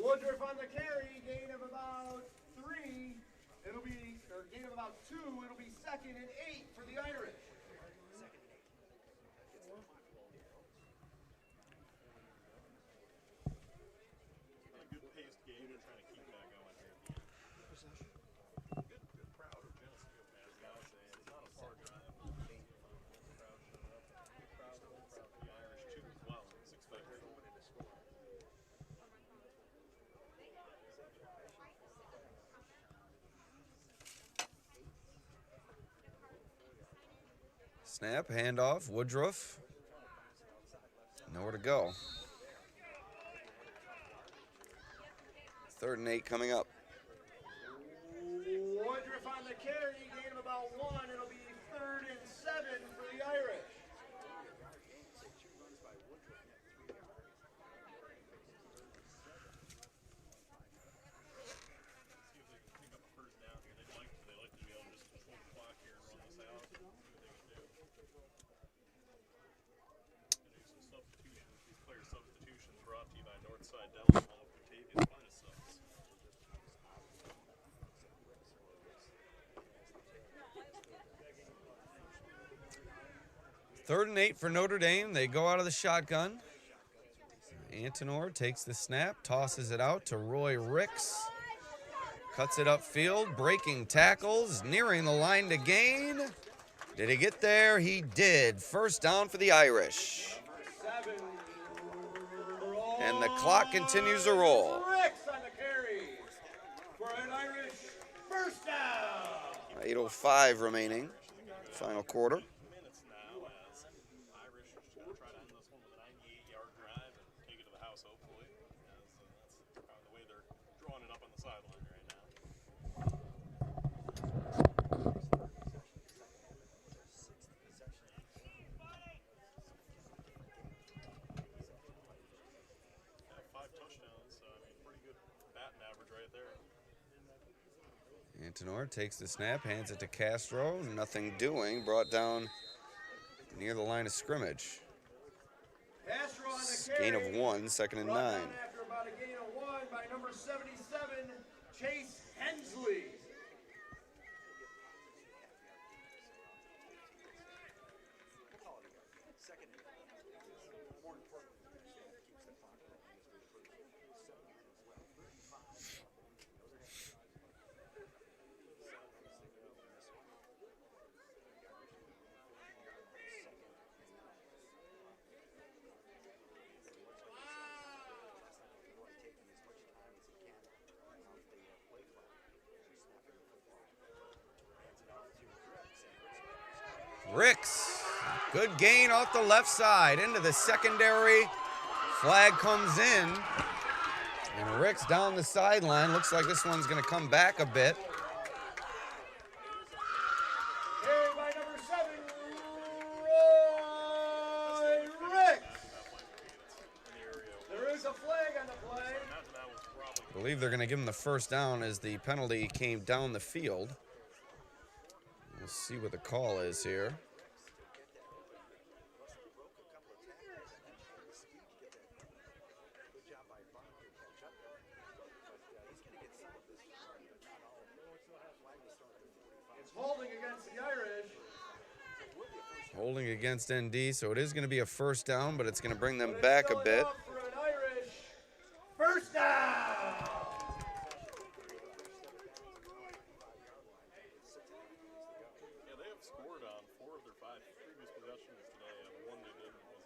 Woodruff on the carry, gain of about 3. Gain of about 2. It'll be 2nd and 8 for the Irish. A good paced game. They're trying to keep that going here at the end. Good crowd of Geneseo fans, gotta say. It's not a far drive. Snap, handoff, Woodruff. Nowhere to go. 3rd and 8 coming up. Woodruff on the carry, gain of about 1. It'll be 3rd and 7 for the Irish. Substitutions brought to you by Northside Deli, home of Batavia's finest subs. 3rd and 8 for Notre Dame. They go out of the shotgun. Antonor takes the snap, tosses it out to Roy Ricks. Cuts it upfield, breaking tackles, nearing the line to gain. Did he get there? He did. 1st down for the Irish. And the clock continues to roll. Ricks on the carry for an Irish 1st down. 8:05 remaining. Final quarter. Minutes now as Irish is going to try to end this one with a 98-yard drive and take it to the house, hopefully. As that's kind of the way they're drawing it up on the sideline right now. Yeah, 5 touchdowns, so I mean, pretty good batting average right there. Antonor takes the snap, hands it to Castro. Nothing doing. Brought down near the line of scrimmage. Castro on the Gain carry. of 1, 2nd and 9. Brought down after about a gain of 1 by number 77, Chase Hensley. More importantly, we understand it keeps the clock rolling as we approach 7 minutes left. 35. Ricks, good gain off the left side into the secondary. Flag comes in. And Ricks down the sideline. Looks like this one's going to come back a bit. Carried by number 7, Roy Ricks. There is a flag on the play. I believe they're going to give him the 1st down as the penalty came down the field. We'll see what the call is here. It's holding against the Irish. Holding against ND, so it is going to be a 1st down, but it's going to bring them back a bit. For an Irish 1st down. Yeah, they have scored on 4 of their 5 previous possessions today. The one they did was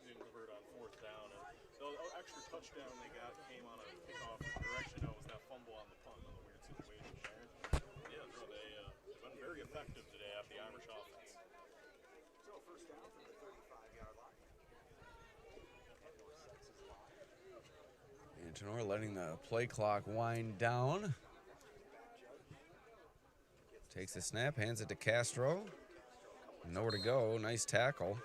they delivered on 4th down. And the extra touchdown they got came on a kickoff direction. It was that fumble on the punt in a weird situation there. Yeah, no, they've been very effective today at the Irish offense. So 1st down from the 35-yard line. Antonor letting the play clock wind down. Takes the snap, hands it to Castro. Nowhere to go. Nice tackle.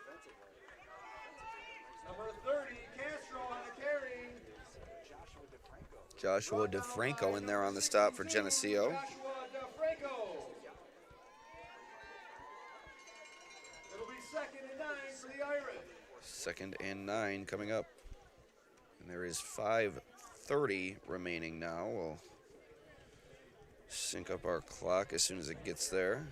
Number 30, Castro on the carry. Joshua DeFranco in there on the stop for Geneseo. Joshua DeFranco. It'll be 2nd and 9 for the Irish. 2nd and 9 coming up. And there is 5:30 remaining now. We'll sync up our clock as soon as it gets there.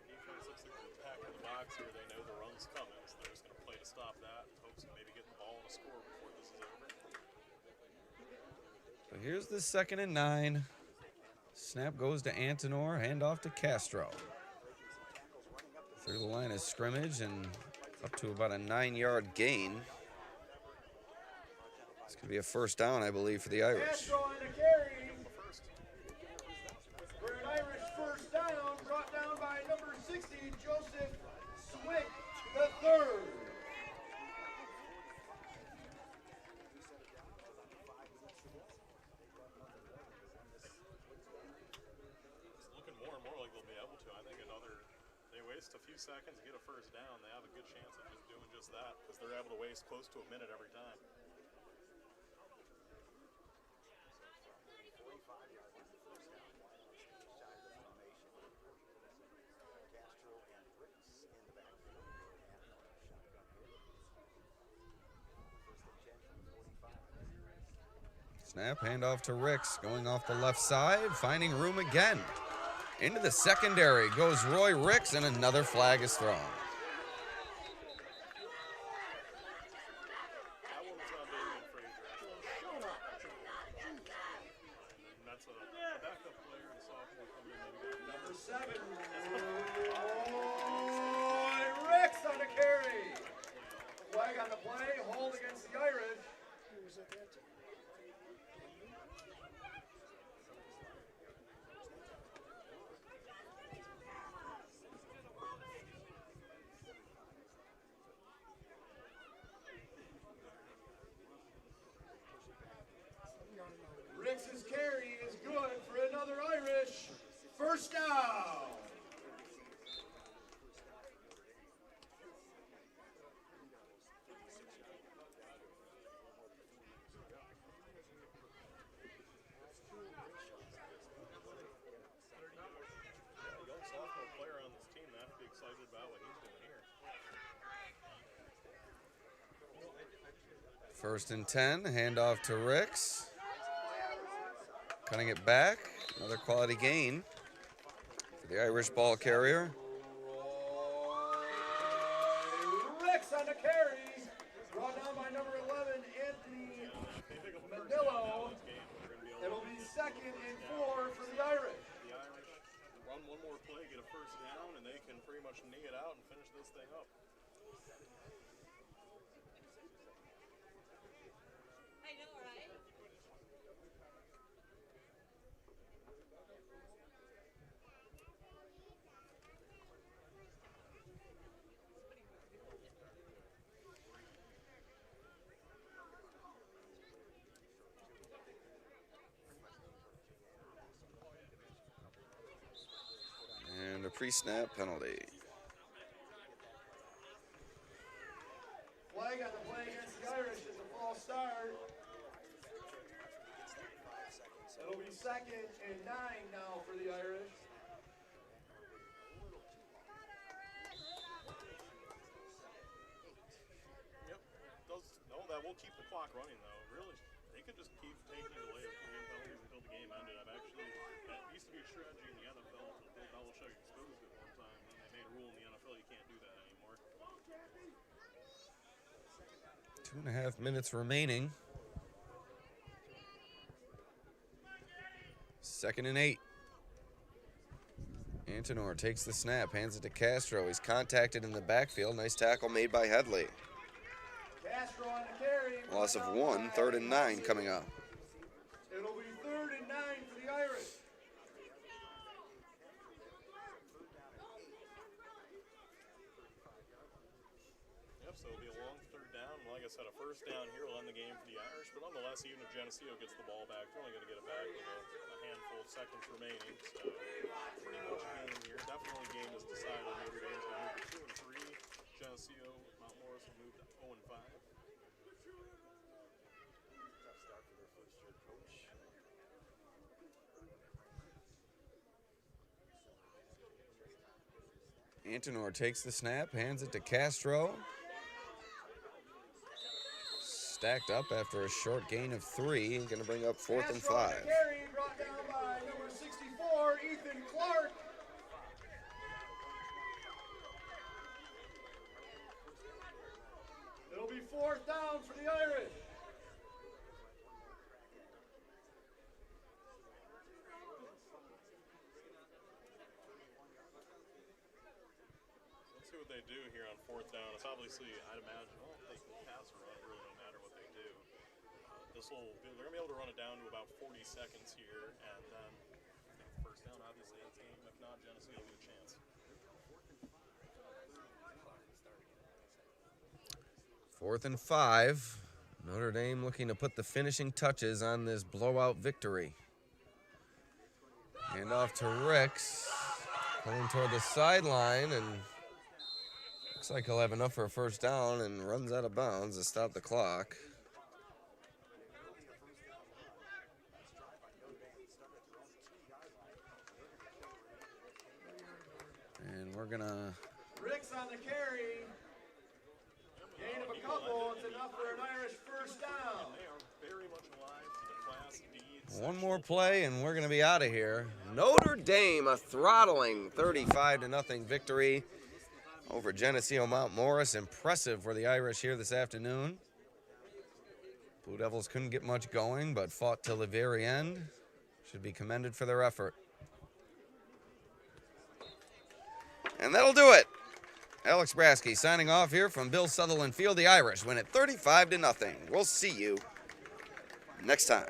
Defense looks like they're packing the box here. They know the run's coming, so they're just going to play to stop that in hopes of maybe getting the ball and a score before this is over. So here's the 2nd and 9. Snap goes to Antonor, handoff to Castro. Through the line of scrimmage and up to about a 9-yard gain. It's going to be a 1st down, I believe, for the Irish. Castro on the carry. waste a few seconds and get a first down, they have a good chance of just doing just that because they're able to waste close to a minute every time. 45-yard line, first down, wideouts to each side of the formation. Castro and Ricks in the backfield. And shotgun here. First and 10 from the 45. Snap, handoff to Ricks, going off the left side, finding room again. Into the secondary goes Roy Ricks, and another flag is thrown. That one was on Damian Frazier. And that's a backup player and a sophomore coming in. Number 7, Roy Ricks on the carry. Flag on the play, hold against the Irish. Who was at that time? Ricks's carry is good for another Irish. First down. Young sophomore player on this team, they have to be excited about what he's doing here. First and 10, handoff to Ricks. Cutting it back, another quality gain for the Irish ball carrier. Ricks on the carry. Brought down by number 11, Anthony Manillo. It'll be 2nd and 4 for the Irish. The Irish run one more play, get a first down, and they can pretty much knee it out and finish this thing up. I know, right? And a pre-snap penalty. Flag on the play against the Irish is a false start. It'll be 2nd and 9 now for the Irish. Yep. That will keep the clock running, though. Really, they could just keep taking away game penalties until the game ended. That used to be a strategy in the NFL. Bill Belichick exposed it one time, and they made a rule in the NFL you can't do that anymore. 2.5 minutes remaining. 2nd and 8. Antonor takes the snap, hands it to Castro. He's contacted in the backfield. Nice tackle made by Headley. Castro on the carry. Loss of 1, 3rd and 9 coming up. It'll be 3rd and 9 for the Irish. Yep, so it'll be a long third down. Like I said, a first down here will end the game for the Irish, but nonetheless, even if Geneseo gets the ball back, they're only going to get it back with a handful of seconds remaining. So pretty much a game here. Definitely a game is decided. Notre Dame's going to move to 2 and 3. Geneseo, Mount Morris will move to 0 and 5. Tough start for their first-year coach. Antonor takes the snap, hands it to Castro. Stacked up after a short gain of 3. Going to bring up 4th and 5. Castro on the carry, brought down by number 64, Ethan Clark. It'll be 4th down for the Irish. Let's see what they do here on 4th down. It's obviously, I'd imagine, well, if they can pass or run, it really don't matter what they do. They're going to be able to run it down to about 40 seconds here, and then first down, obviously, it's game. If not, Geneseo will get a chance. 4th and 5. Notre Dame looking to put the finishing touches on this blowout victory. Hand off to Ricks. Coming toward the sideline, and looks like he'll have enough for a first down and runs out of bounds to stop the clock. And we're gonna... Ricks on the carry. Gain of a couple. It's enough for an Irish first down. They are very much alive to the Class B. One more play, and we're going to be out of here. Notre Dame, a throttling 35-0 victory over Geneseo Mount Morris. Impressive for the Irish here this afternoon. Blue Devils couldn't get much going, but fought till the very end. Should be commended for their effort. And that'll do it. Alex Brasky signing off here from Bill Sutherland Field. The Irish win it 35-0. We'll see you next time.